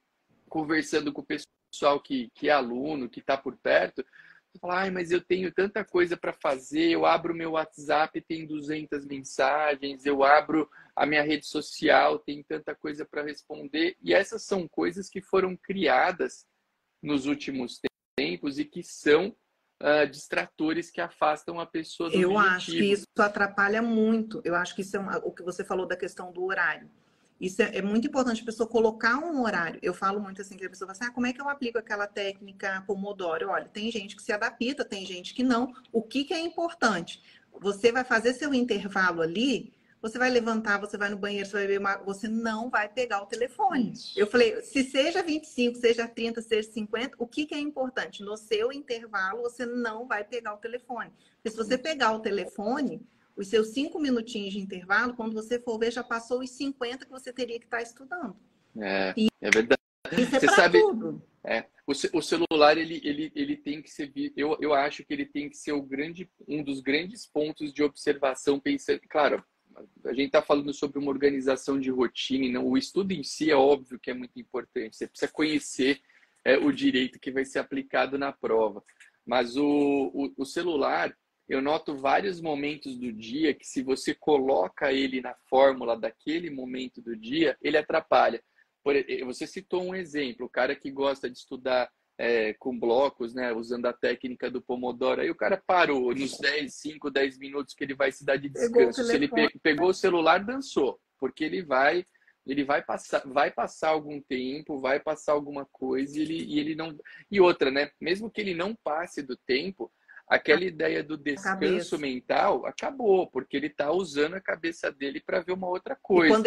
conversando com o pessoal que é aluno, que está por perto, você fala, mas eu tenho tanta coisa para fazer, eu abro meu WhatsApp, tem 200 mensagens, eu abro a minha rede social, tem tanta coisa para responder. E essas são coisas que foram criadas nos últimos tempos e que são distratores que afastam a pessoa do objetivo. Eu acho que isso atrapalha muito. Eu acho que isso é o que você falou da questão do horário. Isso é muito importante a pessoa colocar um horário. Eu falo muito assim, que a pessoa fala assim, como é que eu aplico aquela técnica Pomodoro? Olha, tem gente que se adapta, tem gente que não. O que é importante? Você vai fazer seu intervalo ali, você vai levantar, você vai no banheiro, você vai beber uma... Você não vai pegar o telefone. Isso. Eu falei, se seja 25, seja 30, seja 50, o que é importante? No seu intervalo, você não vai pegar o telefone. Porque se você pegar o telefone... Os seus 5 minutinhos de intervalo, quando você for ver, já passou os 50 que você teria que estar estudando. É verdade. Isso é para tudo. O celular, ele tem que ser... Eu acho que ele tem que ser um dos grandes pontos de observação, pensando... Claro, a gente está falando sobre uma organização de rotina, e não, o estudo em si é óbvio que é muito importante. Você precisa conhecer o direito que vai ser aplicado na prova. Mas o celular... Eu noto vários momentos do dia que, se você coloca ele na fórmula daquele momento do dia, ele atrapalha. Você citou um exemplo, o cara que gosta de estudar com blocos, né, usando a técnica do Pomodoro, aí o cara parou nos 5, 10 minutos que ele vai se dar de descanso. Se ele pegou o celular, dançou, porque ele vai passar algum tempo, vai passar alguma coisa e ele não... E outra, né, mesmo que ele não passe do tempo, aquela ideia do descanso mental acabou, porque ele está usando a cabeça dele para ver uma outra coisa. E quando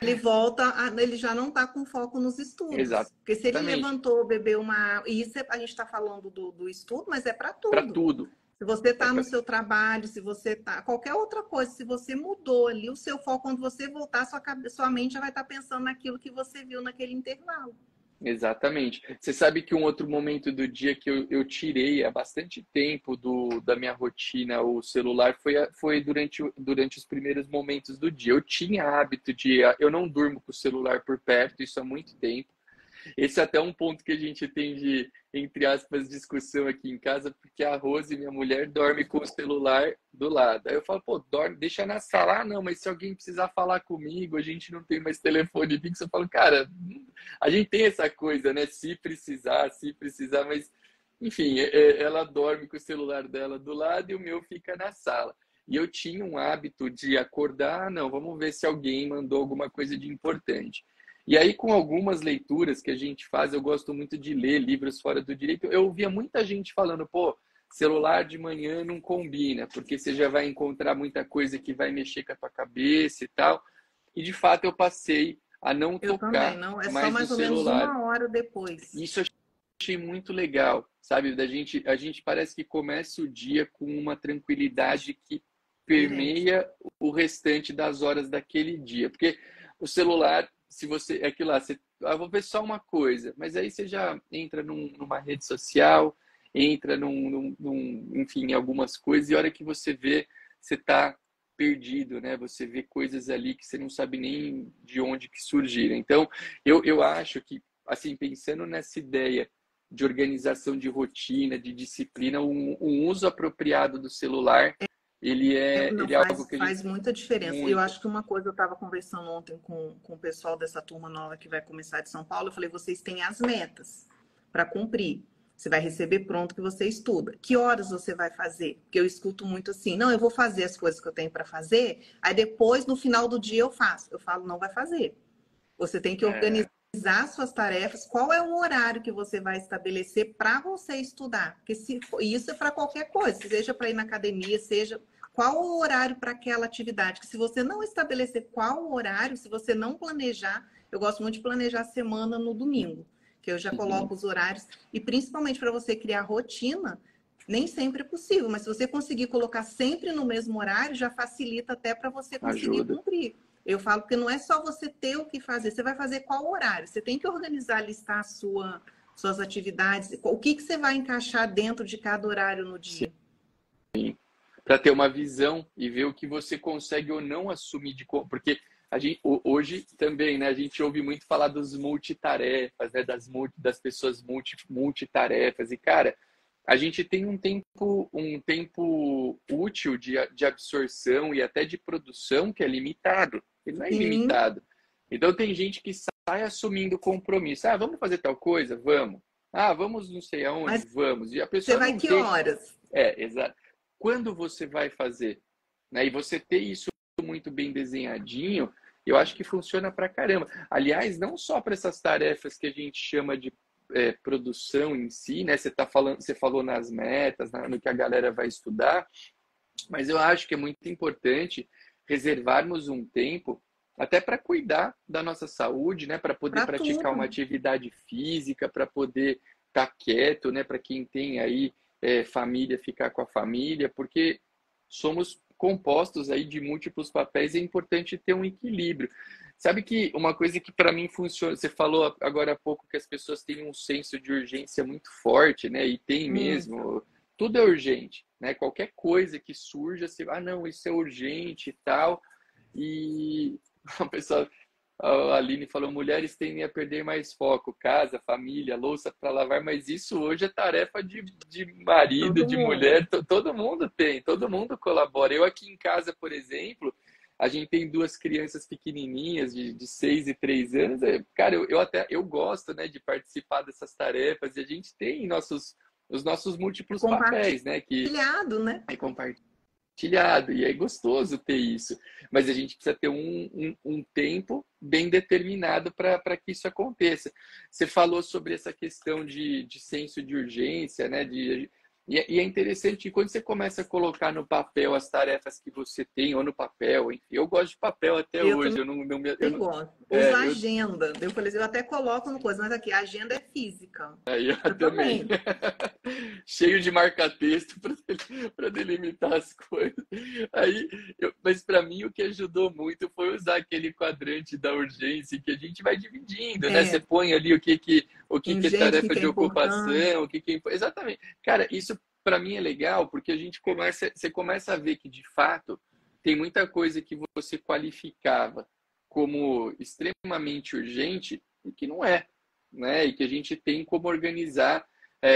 ele volta, ele já não está com foco nos estudos. Exatamente. Porque se ele levantou, bebeu uma... E isso a gente está falando do estudo, mas é para tudo. Para tudo. Se você está no seu trabalho, se você está... Qualquer outra coisa, se você mudou ali o seu foco, quando você voltar, sua mente já vai estar pensando naquilo que você viu naquele intervalo. Exatamente. Você sabe que um outro momento do dia que eu tirei há bastante tempo da minha rotina, o celular, foi durante os primeiros momentos do dia. Eu tinha hábito de. Eu não durmo com o celular por perto, isso há muito tempo. Esse é até um ponto que a gente tem de, entre aspas, discussão aqui em casa, porque a Rose, minha mulher, dorme com o celular do lado. Aí eu falo, pô, dorme, deixa na sala. Ah, não, mas se alguém precisar falar comigo, a gente não tem mais telefone fixo. Eu falo, cara, a gente tem essa coisa, né? Se precisar, mas enfim, ela dorme com o celular dela do lado e o meu fica na sala. E eu tinha um hábito de acordar, não, vamos ver se alguém mandou alguma coisa de importante. E aí, com algumas leituras que a gente faz, eu gosto muito de ler livros fora do direito. Eu ouvia muita gente falando, pô, celular de manhã não combina, porque você já vai encontrar muita coisa que vai mexer com a tua cabeça e tal. E de fato eu passei a não Eu também, tocar não. É só mais no mais ou menos celular. 1 hora depois. Isso eu achei muito legal, sabe? A gente parece que começa o dia com uma tranquilidade que Diferente. permeia o restante das horas daquele dia. Porque o celular, se você. É aquilo lá, você, vou ver só uma coisa, mas aí você já entra numa rede social, entra enfim, em algumas coisas, e a hora que você vê, você está perdido, né? Você vê coisas ali que você não sabe nem de onde que surgiram. Então, eu acho que, assim, pensando nessa ideia de organização de rotina, de disciplina, um uso apropriado do celular, Não ele é algo que a gente faz muita diferença. Eu muito. acho que uma coisa, eu estava conversando ontem com o pessoal dessa turma nova que vai começar de São Paulo, eu falei, vocês têm as metas para cumprir. Você vai receber pronto que você estuda. Que horas você vai fazer? Porque eu escuto muito assim, não, eu vou fazer as coisas que eu tenho para fazer, aí depois, no final do dia, eu faço. Eu falo, não vai fazer. Você tem que É, organizar suas tarefas. Qual é o horário que você vai estabelecer para você estudar? Porque isso é para qualquer coisa, seja para ir na academia, seja qual o horário para aquela atividade. Que se você não estabelecer qual o horário, se você não planejar, eu gosto muito de planejar a semana no domingo, que eu já uhum, coloco os horários e principalmente para você criar rotina. Nem sempre é possível, mas se você conseguir colocar sempre no mesmo horário, já facilita até para você conseguir ajuda. cumprir. Eu falo que não é só você ter o que fazer, você vai fazer qual horário. Você tem que organizar, listar suas atividades, o que você vai encaixar dentro de cada horário no dia. Para ter uma visão e ver o que você consegue ou não assumir porque a gente hoje também, né, a gente ouve muito falar dos multitarefas, né, das pessoas multitarefas e cara, a gente tem um tempo útil de absorção e até de produção que é limitado. Ele não é Sim, ilimitado. Então tem gente que sai assumindo compromisso. Ah, vamos fazer tal coisa? Vamos. Ah, vamos não sei aonde? mas Vamos. E a você pessoa vai não que tem. horas? Exato. Quando você vai fazer, né? E você ter isso muito bem desenhadinho, eu acho que funciona pra caramba. Aliás, não só para essas tarefas que a gente chama de produção em si, né? Você falou nas metas, no que a galera vai estudar, mas eu acho que é muito importante reservarmos um tempo até para cuidar da nossa saúde, né? Para poder Para praticar uma tudo. atividade física, para poder estar quieto, né? Para quem tem aí família, ficar com a família, porque somos compostos aí de múltiplos papéis e é importante ter um equilíbrio. Sabe que uma coisa que para mim funciona, você falou agora há pouco que as pessoas têm um senso de urgência muito forte, né? E tem Muito. mesmo, tudo é urgente, né? Qualquer coisa que surja, você, não, isso é urgente e tal. E o pessoal, a Aline falou, mulheres tendem a perder mais foco, casa, família, louça para lavar, mas isso hoje é tarefa de marido, Todo de mundo. mulher, todo mundo tem, todo mundo colabora. Eu aqui em casa, por exemplo, a gente tem duas crianças pequenininhas de 6 e 3 anos. Cara, eu gosto, né, de participar dessas tarefas e a gente tem os nossos É múltiplos papéis, né, que compartilhado, né? é compartilhado, e é gostoso ter isso. Mas a gente precisa ter um tempo bem determinado para que isso aconteça. Você falou sobre essa questão de senso de urgência, né? E é interessante que quando você começa a colocar no papel as tarefas que você tem, ou no papel, enfim, eu gosto de papel até Eu hoje. também Eu não, gosto. Uso é, eu, agenda. Eu falei assim, eu até coloco no coisa, mas aqui, a agenda é física. aí eu Eu também. também. Cheio de marca-texto para delimitar as coisas. Mas para mim o que ajudou muito foi usar aquele quadrante da urgência que a gente vai dividindo, né? Você É, põe ali o que é urgente, o tarefa que de é importante. ocupação, o que é exatamente. Cara, isso para mim é legal porque você começa a ver que de fato tem muita coisa que você qualificava como extremamente urgente e que não é, né? E que a gente tem como organizar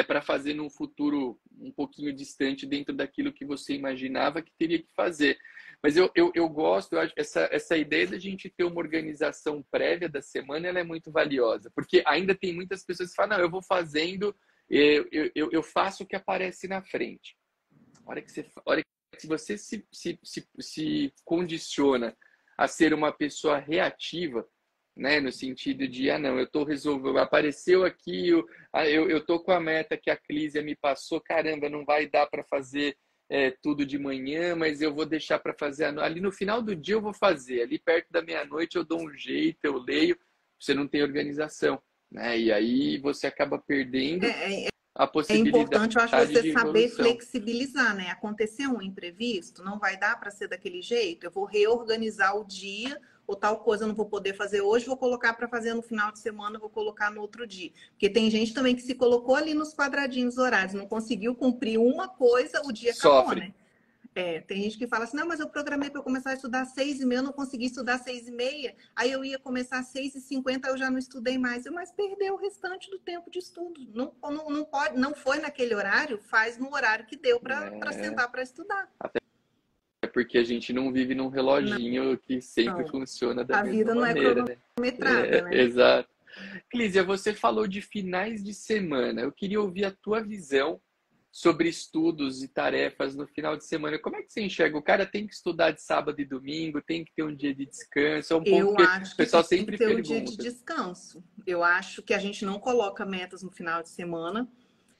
para fazer num futuro um pouquinho distante dentro daquilo que você imaginava que teria que fazer. Mas eu gosto, eu acho que essa ideia da gente ter uma organização prévia da semana ela é muito valiosa, porque ainda tem muitas pessoas que falam, não, eu vou fazendo, eu faço o que aparece na frente. A hora que você se condiciona a ser uma pessoa reativa, né? No sentido de, ah, não, eu estou resolvendo, apareceu aqui, eu tô com a meta que a Clísia me passou, caramba, não vai dar para fazer tudo de manhã, mas eu vou deixar para fazer ali no final do dia eu vou fazer, ali perto da meia-noite eu dou um jeito, eu leio, você não tem organização, né? E aí você acaba perdendo É, a é possibilidade importante, eu acho, você de saber evolução. flexibilizar, né? Aconteceu um imprevisto, não vai dar para ser daquele jeito. Eu vou reorganizar o dia, ou tal coisa eu não vou poder fazer hoje, vou colocar para fazer no final de semana, vou colocar no outro dia. Porque tem gente também que se colocou ali nos quadradinhos horários, não conseguiu cumprir uma coisa, o dia acabou, Sofre. né? É, tem gente que fala assim, não, mas eu programei para eu começar a estudar às 6h30, eu não consegui estudar às 6h30, aí eu ia começar às 6h50, eu já não estudei mais, mas perdeu o restante do tempo de estudo. Não pode, não foi naquele horário, faz no horário que deu para É, sentar para estudar. até porque a gente não vive num reloginho que sempre Não, funciona da a mesma vida não é maneira, né? cronometrada, né? Exato. Clísia, você falou de finais de semana. Eu queria ouvir a tua visão sobre estudos e tarefas no final de semana. Como é que você enxerga? O cara tem que estudar de sábado e domingo, tem que ter um dia de descanso. É um ponto Eu que o acho que pessoal tem que sempre ter o dia de pergunta. descanso. Eu acho que a gente não coloca metas no final de semana.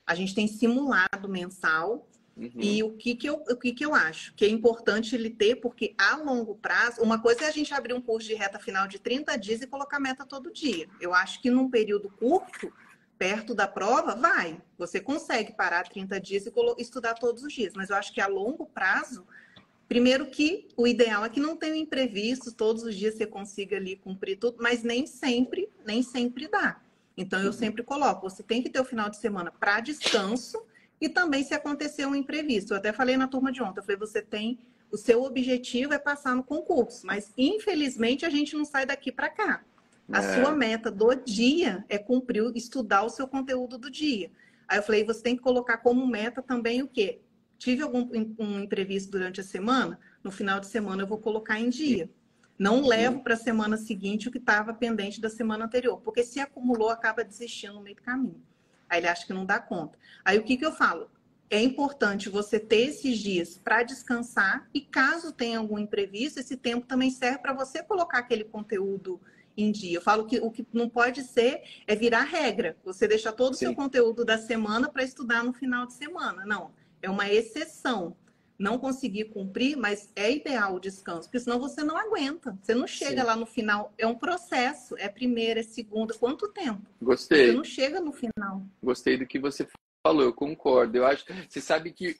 A gente tem simulado mensal. E Uhum, o que que eu acho? Que é importante ele ter, porque a longo prazo, uma coisa é a gente abrir um curso de reta final de 30 dias e colocar meta todo dia. Eu acho que num período curto, perto da prova, vai. Você consegue parar 30 dias e estudar todos os dias. Mas eu acho que a longo prazo, primeiro que o ideal é que não tenha imprevistos, todos os dias você consiga ali cumprir tudo, mas nem sempre dá. Então eu uhum. sempre coloco, você tem que ter o final de semana para descanso e também se acontecer um imprevisto. Eu até falei na turma de ontem, eu falei, o seu objetivo é passar no concurso, mas infelizmente a gente não sai daqui para cá. A sua É, meta do dia é cumprir, estudar o seu conteúdo do dia. Aí eu falei, você tem que colocar como meta também o quê? Tive um imprevisto durante a semana, no final de semana eu vou colocar em dia. Não levo uhum. para a semana seguinte o que estava pendente da semana anterior, porque se acumulou, acaba desistindo no meio do caminho. Aí ele acha que não dá conta. Aí o que eu falo? É importante você ter esses dias para descansar e caso tenha algum imprevisto, esse tempo também serve para você colocar aquele conteúdo em dia. Eu falo que o que não pode ser é virar regra. Você deixar todo o seu Sim. conteúdo da semana para estudar no final de semana. Não, é uma exceção. Não conseguir cumprir, mas é ideal o descanso, porque senão você não aguenta. Você não chega Sim. lá no final. É um processo. É primeira, é segunda. Quanto tempo? Você Gostei. não chega no final. Gostei do que você falou, eu concordo. Eu acho, você sabe que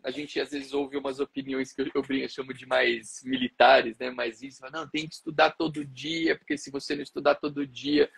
a gente às vezes ouve umas opiniões que eu chamo de mais militares, né? Mas isso, não, tem que estudar todo dia, porque se você não estudar todo dia,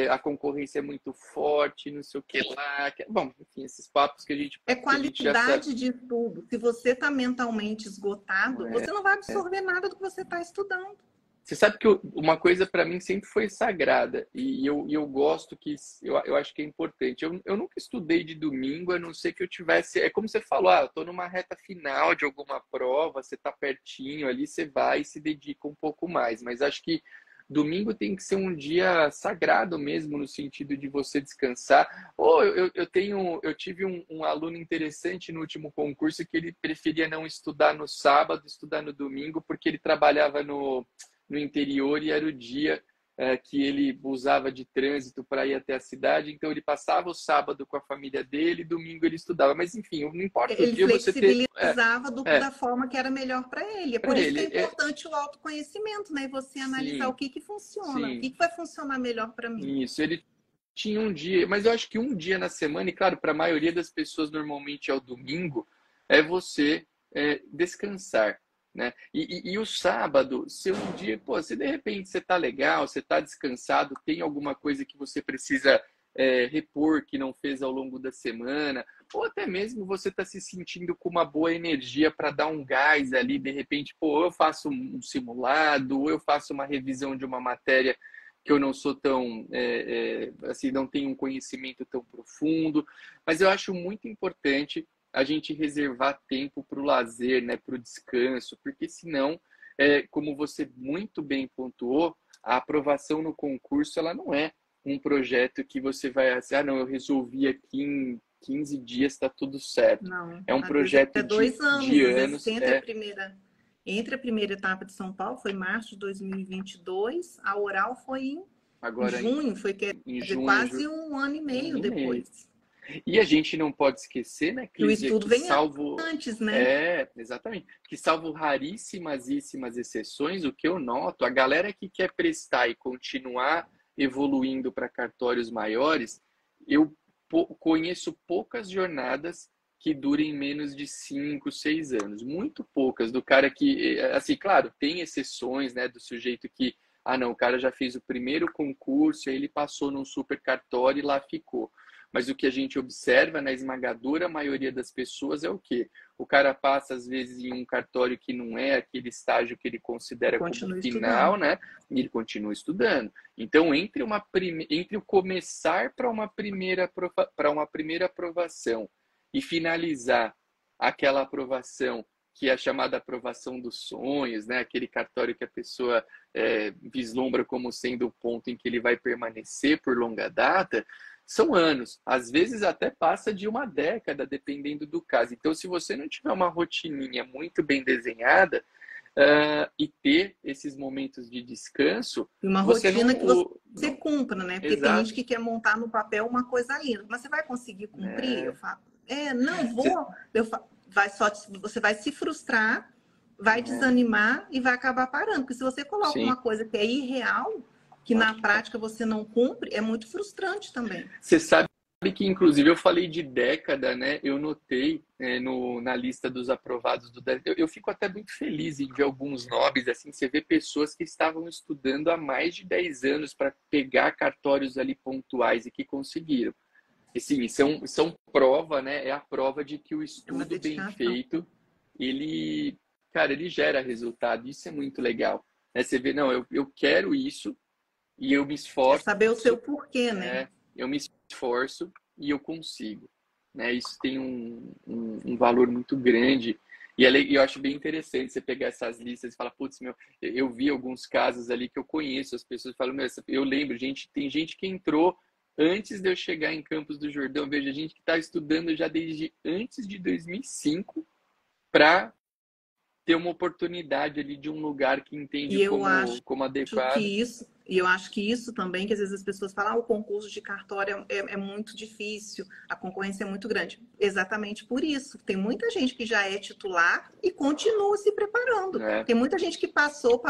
a concorrência é muito forte, não sei o que lá. Bom, enfim, esses papos É que a gente já sabe. qualidade de tudo. Se você está mentalmente esgotado, você não vai absorver nada do que você está estudando. Você sabe que uma coisa para mim sempre foi sagrada e eu gosto que eu acho que é importante. Eu nunca estudei de domingo, a não ser que eu tivesse. É como você falou, eu estou numa reta final de alguma prova, você está pertinho ali, você vai e se dedica um pouco mais. Mas acho que domingo tem que ser um dia sagrado mesmo, no sentido de você descansar. Ou eu tive um aluno interessante no último concurso que ele preferia não estudar no sábado, estudar no domingo, porque ele trabalhava no interior e era o dia que ele usava de trânsito para ir até a cidade, então ele passava o sábado com a família dele, domingo ele estudava. Mas enfim, não importa o Ele dia você ter... flexibilizava da forma que era melhor para ele. É por Para isso que é ele, importante o autoconhecimento, né? E você analisar sim, o que funciona, o sim, que vai funcionar melhor para mim. isso. Ele tinha um dia, mas eu acho que um dia na semana, e claro, para a maioria das pessoas normalmente é o domingo, é você descansar, né? E o sábado, ser um dia, pô, se de repente você tá legal, você tá descansado, tem alguma coisa que você precisa repor que não fez ao longo da semana, ou até mesmo você tá se sentindo com uma boa energia para dar um gás ali, de repente, pô, eu faço um simulado, ou eu faço uma revisão de uma matéria que eu não sou tão, assim, não tenho um conhecimento tão profundo, mas eu acho muito importante a gente reservar tempo para o lazer, né, para o descanso, porque senão, como você muito bem pontuou, a aprovação no concurso ela não é um projeto que você vai assim, não, eu resolvi aqui em 15 dias, está tudo certo. Não, É um às vezes projeto é 2 anos, de às vezes anos. entre a primeira etapa de São Paulo, foi em março de 2022, a oral foi em Agora junho, foi em dizer, junho, quase um ano e um meio ano e meio. depois. E a gente não pode esquecer, né, E o Clísia, estudo que vem salvo... antes, né? Exatamente. Que salvo raríssimas exceções, o que eu noto, a galera que quer prestar e continuar evoluindo para cartórios maiores, eu conheço poucas jornadas que durem menos de 5, 6 anos. Muito poucas. Do cara que, assim, claro, tem exceções, né, do sujeito que, não, o cara já fez o primeiro concurso, aí ele passou num super cartório e lá ficou. Mas o que a gente observa na esmagadora maioria das pessoas é o quê? O cara passa, às vezes, em um cartório que não é aquele estágio que ele considera como final, né? E ele continua estudando. Então, entre o começar para uma primeira aprovação e finalizar aquela aprovação, que é a chamada aprovação dos sonhos, né? Aquele cartório que a pessoa vislumbra como sendo o ponto em que ele vai permanecer por longa data, são anos, às vezes até passa de uma década, dependendo do caso. Então, se você não tiver uma rotininha muito bem desenhada e ter esses momentos de descanso, e uma você rotina que você não... cumpra, né? Porque Exato. tem gente que quer montar no papel uma coisa linda, mas você vai conseguir cumprir? Eu falo, não vou. Você vai se frustrar, vai desanimar e vai acabar parando. Porque se você coloca uma coisa que é irreal, que na prática você não cumpre, é muito frustrante também. Você sabe que, inclusive, eu falei de década, né? Eu notei na lista dos aprovados do década. Eu fico até muito feliz em ver alguns nomes, assim, você vê pessoas que estavam estudando há mais de 10 anos para pegar cartórios ali pontuais e que conseguiram. E sim, são prova, né? É a prova de que o estudo bem feito, cara, ele gera resultado. Isso é muito legal. Você vê, não, eu quero isso, e eu me esforço. É saber o seu porquê, né? Eu me esforço e eu consigo. Né? Isso tem um valor muito grande. E eu acho bem interessante você pegar essas listas e falar, putz, eu vi alguns casos ali que eu conheço, as pessoas falam, eu lembro, tem gente que entrou antes de eu chegar em Campos do Jordão. Veja, gente que está estudando já desde antes de 2005 para ter uma oportunidade ali de um lugar que entende como adequado. E eu acho que isso também, que às vezes as pessoas falam, o concurso de cartório é muito difícil, a concorrência é muito grande. Exatamente por isso. Tem muita gente que já é titular e continua se preparando. Tem muita gente que passou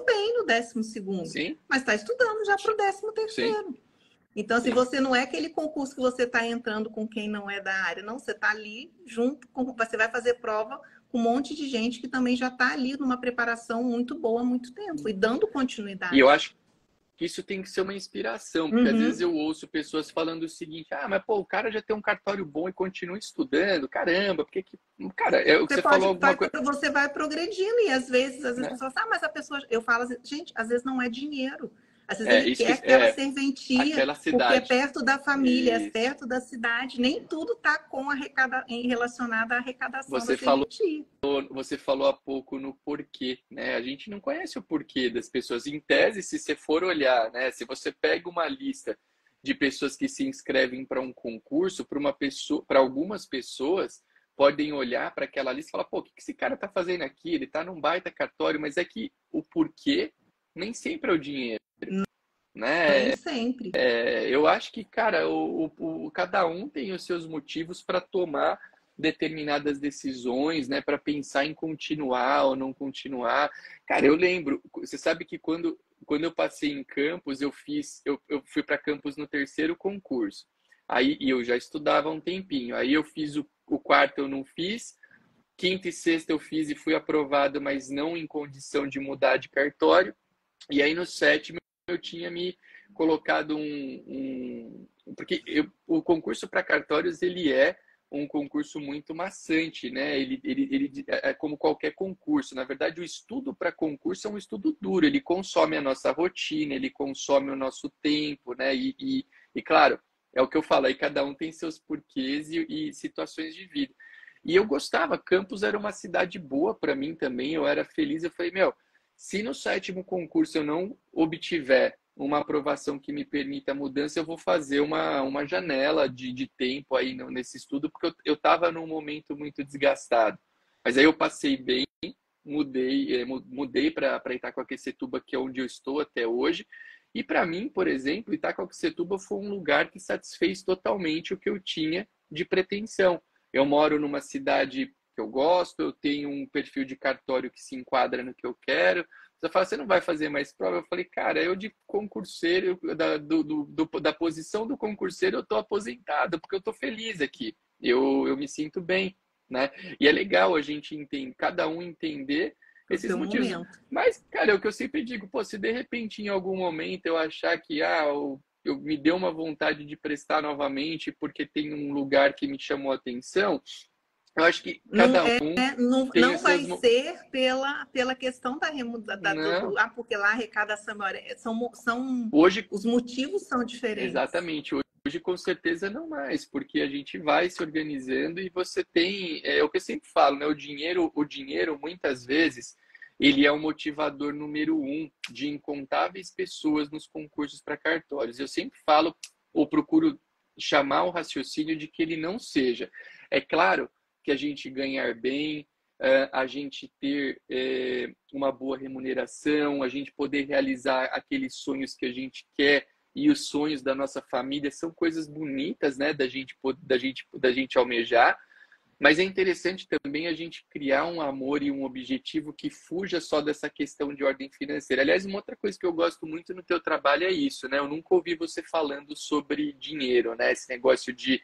bem no 12º, Sim. mas está estudando já para o 13º. Então, se você não é aquele concurso que você está entrando com quem não é da área, não, você está ali junto, você vai fazer prova com um monte de gente que também já está ali numa preparação muito boa há muito tempo e dando continuidade. E eu acho que isso tem que ser uma inspiração, porque às vezes eu ouço pessoas falando o seguinte, mas pô, o cara já tem um cartório bom e continua estudando, caramba, porque que... Cara, é o que você falou alguma coisa... Você vai progredindo e às vezes as pessoas falam, mas a pessoa... Eu falo assim, gente, às vezes não é dinheiro. Às vezes ele quer aquela serventia, porque é perto da família, é perto da cidade. Nem tudo está relacionado à arrecadação da serventia. Você falou há pouco no porquê, né? A gente não conhece o porquê das pessoas. Em tese, se você for olhar, né? Se você pega uma lista de pessoas que se inscrevem para um concurso, para algumas pessoas podem olhar para aquela lista e falar, pô, o que esse cara está fazendo aqui? Ele está num baita cartório, mas é que o porquê nem sempre é o dinheiro. né? Nem sempre. Eu acho que, cara, cada um tem os seus motivos para tomar determinadas decisões, né? Para pensar em continuar ou não continuar. Cara, eu lembro, você sabe que quando eu passei em Campos, eu fui para Campos no terceiro concurso. Aí e eu já estudava há um tempinho. Aí eu fiz o quarto, eu não fiz. Quinta e sexta eu fiz e fui aprovado, mas não em condição de mudar de cartório. E aí no sétimo eu tinha me colocado porque o concurso para cartórios ele é um concurso muito maçante, né? Ele é como qualquer concurso. Na verdade, o estudo para concurso é um estudo duro. Ele consome a nossa rotina, ele consome o nosso tempo, né? E claro, é o que eu falo, aí cada um tem seus porquês e situações de vida. E eu gostava, Campos era uma cidade boa para mim também, eu era feliz. Eu falei, meu, se no sétimo concurso eu não obtiver uma aprovação que me permita a mudança, eu vou fazer uma janela de tempo aí nesse estudo, porque eu estava num momento muito desgastado. Mas aí eu passei bem, mudei para Itacoaquecetuba, que é onde eu estou até hoje. E para mim, por exemplo, Itacoaquecetuba foi um lugar que satisfez totalmente o que eu tinha de pretensão. Eu moro numa cidade que eu gosto, eu tenho um perfil de cartório que se enquadra no que eu quero. Você fala, você não vai fazer mais prova? Eu falei, cara, eu de concurseiro, da posição do concurseiro, eu estou aposentado, porque eu estou feliz aqui. Eu me sinto bem, né? E é legal a gente entender, cada um entender esses motivos. Momento. Mas, cara, é o que eu sempre digo, pô, se de repente em algum momento eu achar que eu me deu uma vontade de prestar novamente porque tem um lugar que me chamou a atenção, eu acho que cada não vai ser pela questão da remuneração, porque lá a arrecadação hoje, os motivos são diferentes. Exatamente. Hoje, com certeza, não mais, porque a gente vai se organizando e você tem, é o que eu sempre falo, né? O dinheiro, muitas vezes, ele é o motivador número 1 de incontáveis pessoas nos concursos para cartórios. Eu sempre falo, ou procuro chamar o raciocínio de que ele não seja. É claro que a gente ganhar bem, a gente ter uma boa remuneração, a gente poder realizar aqueles sonhos que a gente quer e os sonhos da nossa família são coisas bonitas, né, da gente almejar. Mas é interessante também a gente criar um amor e um objetivo que fuja só dessa questão de ordem financeira. Aliás, uma outra coisa que eu gosto muito no teu trabalho é isso, né? Eu nunca ouvi você falando sobre dinheiro, né? Esse negócio de,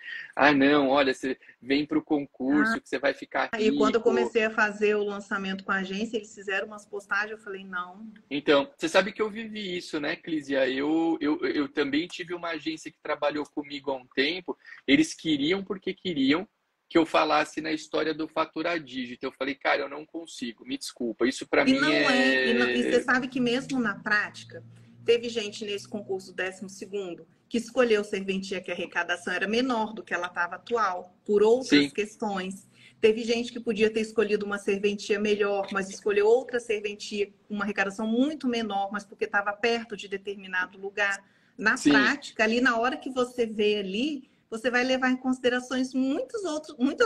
não, olha, você vem para o concurso que você vai ficar rico. E quando eu comecei a fazer o lançamento com a agência, eles fizeram umas postagens, eu falei, não. Então, você sabe que eu vivi isso, né, Clísia? Eu também tive uma agência que trabalhou comigo há um tempo. Eles queriam porque queriam que eu falasse na história do faturar dígito. Eu falei, cara, eu não consigo, me desculpa. Isso para mim E você sabe que mesmo na prática, teve gente nesse concurso 12º que escolheu serventia que a arrecadação era menor do que ela estava atual, por outras questões. Teve gente que podia ter escolhido uma serventia melhor, mas escolheu outra serventia com uma arrecadação muito menor, mas porque estava perto de determinado lugar. Na prática, ali na hora que você vê ali, você vai levar em considerações muitas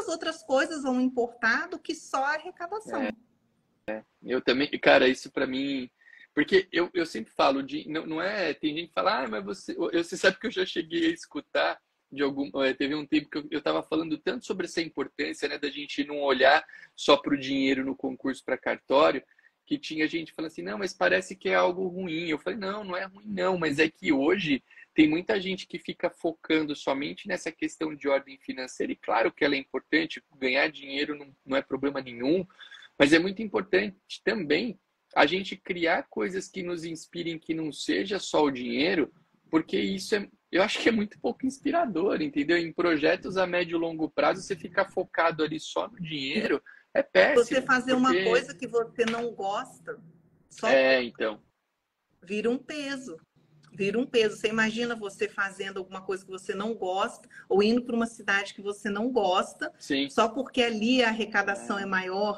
outras coisas vão importar do que só a arrecadação. Eu também, cara, isso para mim, porque eu sempre falo não é, tem gente que fala, mas você sabe que eu já cheguei a escutar teve um tempo que eu estava falando tanto sobre essa importância, né, da gente não olhar só para o dinheiro no concurso para cartório, que tinha gente falando assim, não, mas parece que é algo ruim. Eu falei, não é ruim não, mas é que hoje tem muita gente que fica focando somente nessa questão de ordem financeira, e claro que ela é importante, ganhar dinheiro não é problema nenhum, mas é muito importante também a gente criar coisas que nos inspirem, que não seja só o dinheiro, porque isso eu acho que é muito pouco inspirador, entendeu? Em projetos a médio e longo prazo, você ficar focado ali só no dinheiro, é péssimo. Você fazer uma coisa que você não gosta, então. Vira um peso. Vira um peso. Você imagina você fazendo alguma coisa que você não gosta, ou indo para uma cidade que você não gosta, só porque ali a arrecadação é maior.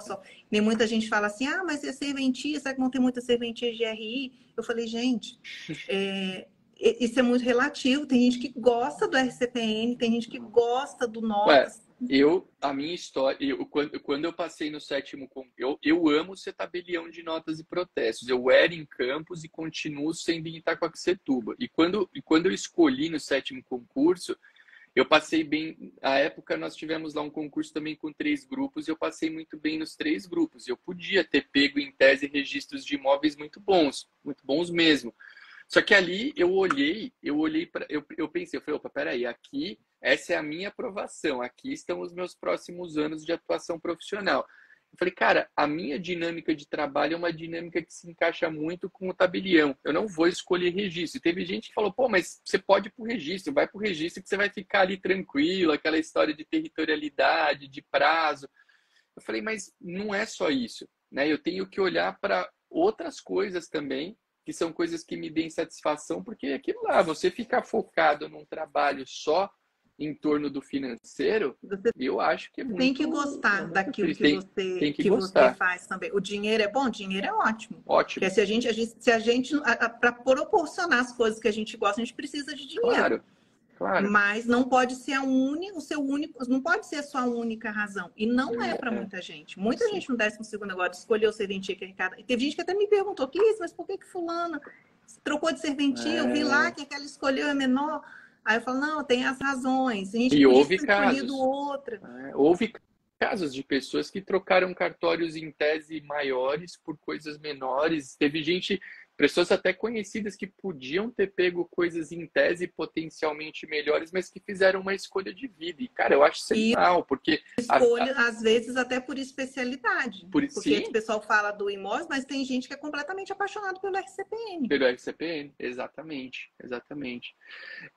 Nem muita gente fala assim, mas é serventia, será que não tem muita serventia de RI? Eu falei, gente, isso é muito relativo. Tem gente que gosta do RCPN, tem gente que gosta do Notas. A minha história, quando eu passei no sétimo concurso, eu amo ser tabelião de notas e protestos. Eu era em Campos e continuo sendo em Itacoaxetuba. E quando eu escolhi no sétimo concurso, eu passei bem. À época, nós tivemos lá um concurso também com 3 grupos e eu passei muito bem nos 3 grupos. Eu podia ter pego, em tese, registros de imóveis muito bons mesmo. Só que ali eu pensei, eu falei, opa, peraí, aqui, essa é a minha aprovação, aqui estão os meus próximos anos de atuação profissional. Eu falei, cara, a minha dinâmica de trabalho é uma dinâmica que se encaixa muito com o tabelião. Eu não vou escolher registro. Teve gente que falou, pô, mas você pode ir pro registro, vai pro registro que você vai ficar ali tranquilo, aquela história de territorialidade, de prazo. Eu falei, mas não é só isso, né? Eu tenho que olhar para outras coisas também, que são coisas que me deem satisfação, porque aquilo lá, você ficar focado num trabalho só em torno do financeiro, eu acho que é muito... Tem que gostar daquilo tem que que gostar. você faz também. O dinheiro é bom? O dinheiro é ótimo. Ótimo. Porque se a gente para proporcionar as coisas que a gente gosta, a gente precisa de dinheiro. Claro. Mas não pode ser não pode ser a sua única razão. E não é para muita gente. Muita gente no 12º agora escolheu serventia. E teve gente que até me perguntou, Cris, mas por que fulana trocou de serventia? Eu vi lá que aquela escolheu é menor. Aí eu falo, não, tem as razões. A gente e podia houve ter casos. escolhido outra. Houve casos de pessoas que trocaram cartórios em tese maiores por coisas menores. Teve gente, pessoas até conhecidas que podiam ter pego coisas em tese potencialmente melhores, mas que fizeram uma escolha de vida. E, cara, eu acho sensacional, porque... Escolha, às vezes, até por especialidade. Porque sim. o pessoal fala do imóvel, mas tem gente que é completamente apaixonado pelo RCPN. Pelo RCPN, exatamente.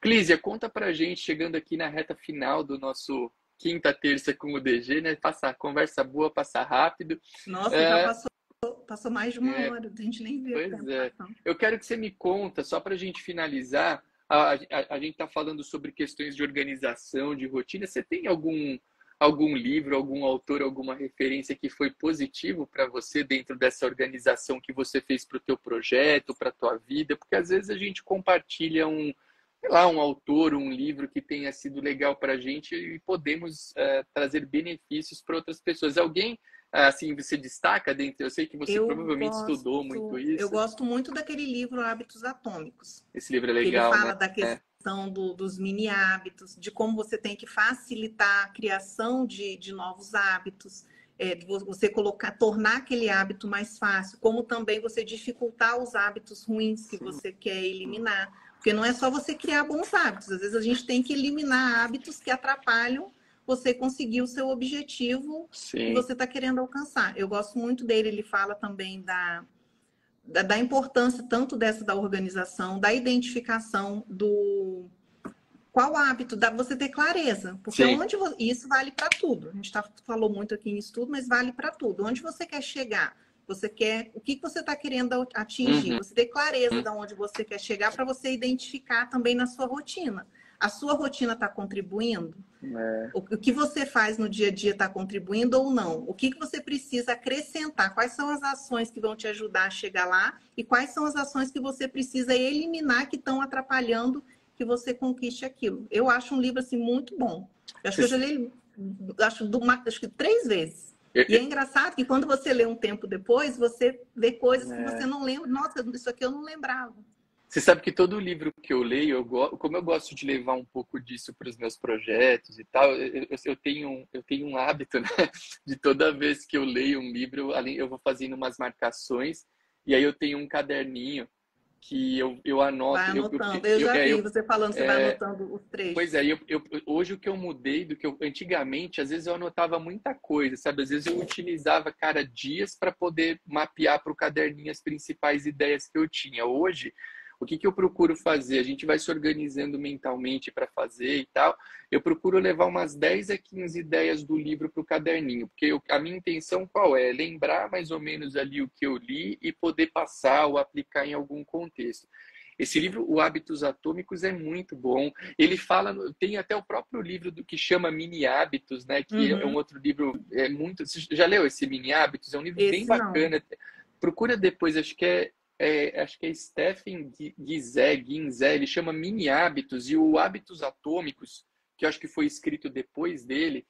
Clísia, conta pra gente, chegando aqui na reta final do nosso quinta terça com o DG, né? Conversa boa, passar rápido. Nossa, já passou mais de uma hora, a gente nem viu. Pois é. Eu quero que você me conta, só para a gente finalizar, a gente está falando sobre questões de organização, de rotina. Você tem algum livro, algum autor, alguma referência que foi positivo para você dentro dessa organização que você fez para o teu projeto, para a tua vida? Porque às vezes a gente compartilha um autor, um livro que tenha sido legal para a gente e podemos trazer benefícios para outras pessoas. Alguém, assim, você destaca dentro? Eu sei que você provavelmente estudou muito isso. Eu gosto muito daquele livro Hábitos Atômicos. Esse livro é legal, ele fala da questão dos mini hábitos, de como você tem que facilitar a criação de novos hábitos, você tornar aquele hábito mais fácil, como também você dificultar os hábitos ruins que você quer eliminar. Porque não é só você criar bons hábitos, às vezes a gente tem que eliminar hábitos que atrapalham você conseguir o seu objetivo que você está querendo alcançar. Eu gosto muito dele, ele fala também da importância tanto da organização, da identificação do... Qual hábito? Você ter clareza. Porque isso vale para tudo. A gente falou muito aqui em estudo, mas vale para tudo. Onde você quer chegar? O que você está querendo atingir? Você ter clareza de onde você quer chegar para você identificar também na sua rotina. A sua rotina está contribuindo? O que você faz no dia a dia está contribuindo ou não? O que você precisa acrescentar? Quais são as ações que vão te ajudar a chegar lá? E quais são as ações que você precisa eliminar que estão atrapalhando que você conquiste aquilo? Eu acho um livro assim, muito bom. Eu acho que eu já li acho que 3 vezes. E é engraçado que quando você lê um tempo depois, você vê coisas que você não lembra. Nossa, isso aqui eu não lembrava. Você sabe que todo livro que eu leio, como eu gosto de levar um pouco disso para os meus projetos e tal, eu tenho um hábito, né? De toda vez que eu leio um livro, eu vou fazendo umas marcações, e aí eu tenho um caderninho que eu anoto. Vai anotando. Eu já vi você falando, você vai anotando os trechos. Pois é, hoje o que eu mudei do que antigamente, às vezes eu anotava muita coisa, sabe? Às vezes eu utilizava, dias para poder mapear para o caderninho as principais ideias que eu tinha. Hoje, o que eu procuro fazer? A gente vai se organizando mentalmente para fazer e tal. Eu procuro levar umas 10 a 15 ideias do livro para o caderninho, porque a minha intenção qual é? Lembrar mais ou menos ali o que eu li e poder passar ou aplicar em algum contexto. Esse livro, O Hábitos Atômicos, é muito bom. Ele fala, tem até o próprio livro que chama Mini Hábitos, né? Que é um outro livro, Você já leu esse Mini Hábitos? É um livro bem bacana. Não. Procura depois, acho que é Stephen Guizé, ele chama Mini Hábitos, e o Hábitos Atômicos, que eu acho que foi escrito depois dele,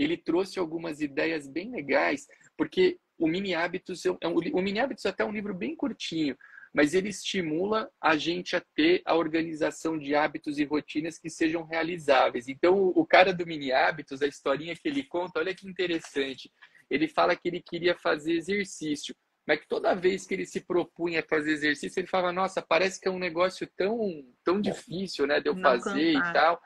ele trouxe algumas ideias bem legais, porque o Mini Hábitos, o Mini Hábitos até é um livro bem curtinho, mas ele estimula a gente a ter a organização de hábitos e rotinas que sejam realizáveis. Então, o cara do Mini Hábitos, a historinha que ele conta, olha que interessante. Ele fala que ele queria fazer exercício, mas que toda vez que ele se propunha a fazer exercício, ele falava, nossa, parece que é um negócio tão difícil, né, de eu fazer e tal.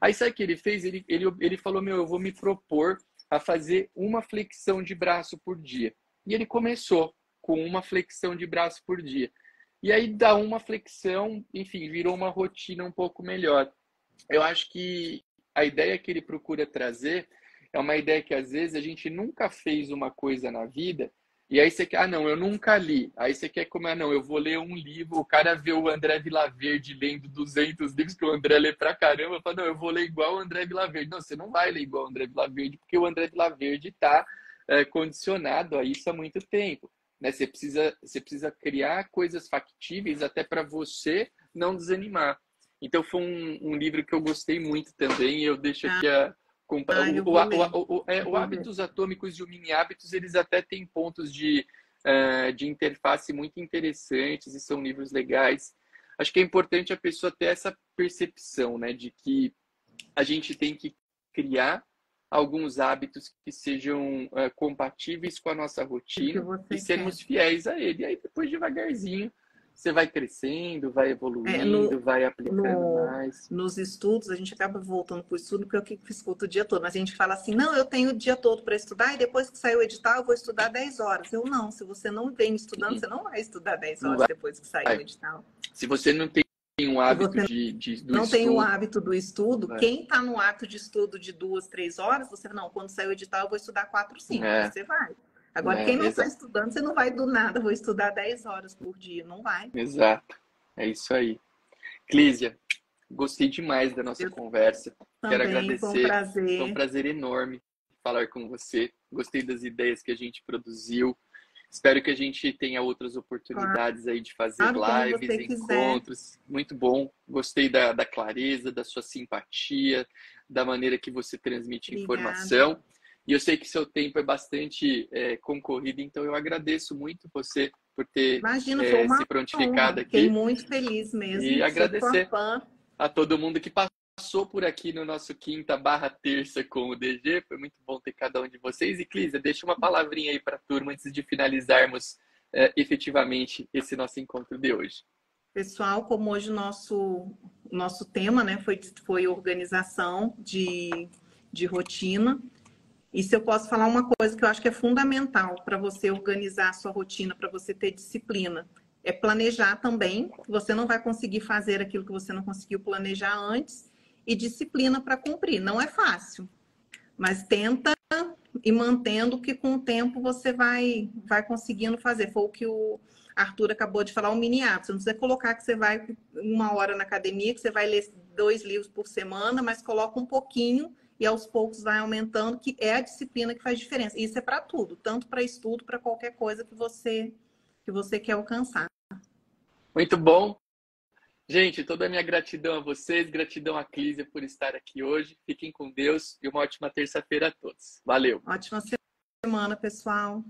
Aí sabe o que ele fez? Ele falou, eu vou me propor a fazer uma flexão de braço por dia. E ele começou com uma flexão de braço por dia. E aí, da uma flexão, enfim, virou uma rotina um pouco melhor. Eu acho que a ideia que ele procura trazer é uma ideia que, às vezes, a gente nunca fez uma coisa na vida, e aí você quer, não, eu nunca li. Aí você quer como, não, eu vou ler um livro, o cara vê o André Vilaverde lendo 200 livros, que o André lê pra caramba, fala, não, eu vou ler igual o André Vilaverde. Não, você não vai ler igual o André Vilaverde, porque o André Vilaverde está condicionado a isso há muito tempo. Né? Você precisa criar coisas factíveis até para você não desanimar. Então foi um livro que eu gostei muito também, e eu deixo aqui o Hábitos Atômicos e o Mini Hábitos, eles até têm pontos de interface muito interessantes e são livros legais. Acho que é importante a pessoa ter essa percepção, né, de que a gente tem que criar alguns hábitos que sejam compatíveis com a nossa rotina e sermos fiéis a ele. E aí depois, devagarzinho, você vai crescendo, vai evoluindo, vai aplicando mais. Nos estudos, a gente acaba voltando para o estudo, porque é o que escuta o dia todo. Mas a gente fala assim, não, eu tenho o dia todo para estudar e depois que sair o edital, eu vou estudar 10 horas. Eu não, se você não vem estudando, você não vai estudar 10 horas depois que sair o edital. Se você não tem um hábito do estudo... Não tem o hábito do estudo, quem está no ato de estudo de 2, 3 horas, você não, quando sair o edital, eu vou estudar 4, 5. Você vai. Agora, quem não está estudando, você não vai do nada, vou estudar 10 horas por dia, não vai. Exato, é isso aí. Clísia, gostei demais da nossa conversa. Quero agradecer. Foi um prazer. Foi um prazer enorme falar com você. Gostei das ideias que a gente produziu. Espero que a gente tenha outras oportunidades aí de fazer lives, encontros. Muito bom. Gostei da clareza, da sua simpatia, da maneira que você transmite informação. E eu sei que seu tempo é bastante concorrido, então eu agradeço muito você por ter se prontificado aqui. Fiquei muito feliz mesmo. E agradecer a todo mundo que passou por aqui no nosso quinta/terça com o DG. Foi muito bom ter cada um de vocês. E, Clísia, deixa uma palavrinha aí para a turma antes de finalizarmos efetivamente esse nosso encontro de hoje. Pessoal, como hoje o nosso tema, né, foi organização de rotina. E se eu posso falar uma coisa que eu acho que é fundamental para você organizar a sua rotina, para você ter disciplina, é planejar também. Você não vai conseguir fazer aquilo que você não conseguiu planejar antes, e disciplina para cumprir. Não é fácil, mas tenta ir mantendo, que com o tempo você vai conseguindo fazer. Foi o que o Arthur acabou de falar, o mini hábito. Você não precisa colocar que você vai 1 hora na academia, que você vai ler 2 livros por semana, mas coloca um pouquinho e aos poucos vai aumentando, que é a disciplina que faz diferença. Isso é para tudo, tanto para estudo, para qualquer coisa que você quer alcançar. Muito bom. Gente, toda a minha gratidão a vocês, gratidão a Clísia por estar aqui hoje. Fiquem com Deus e uma ótima terça-feira a todos. Valeu. Ótima semana, pessoal.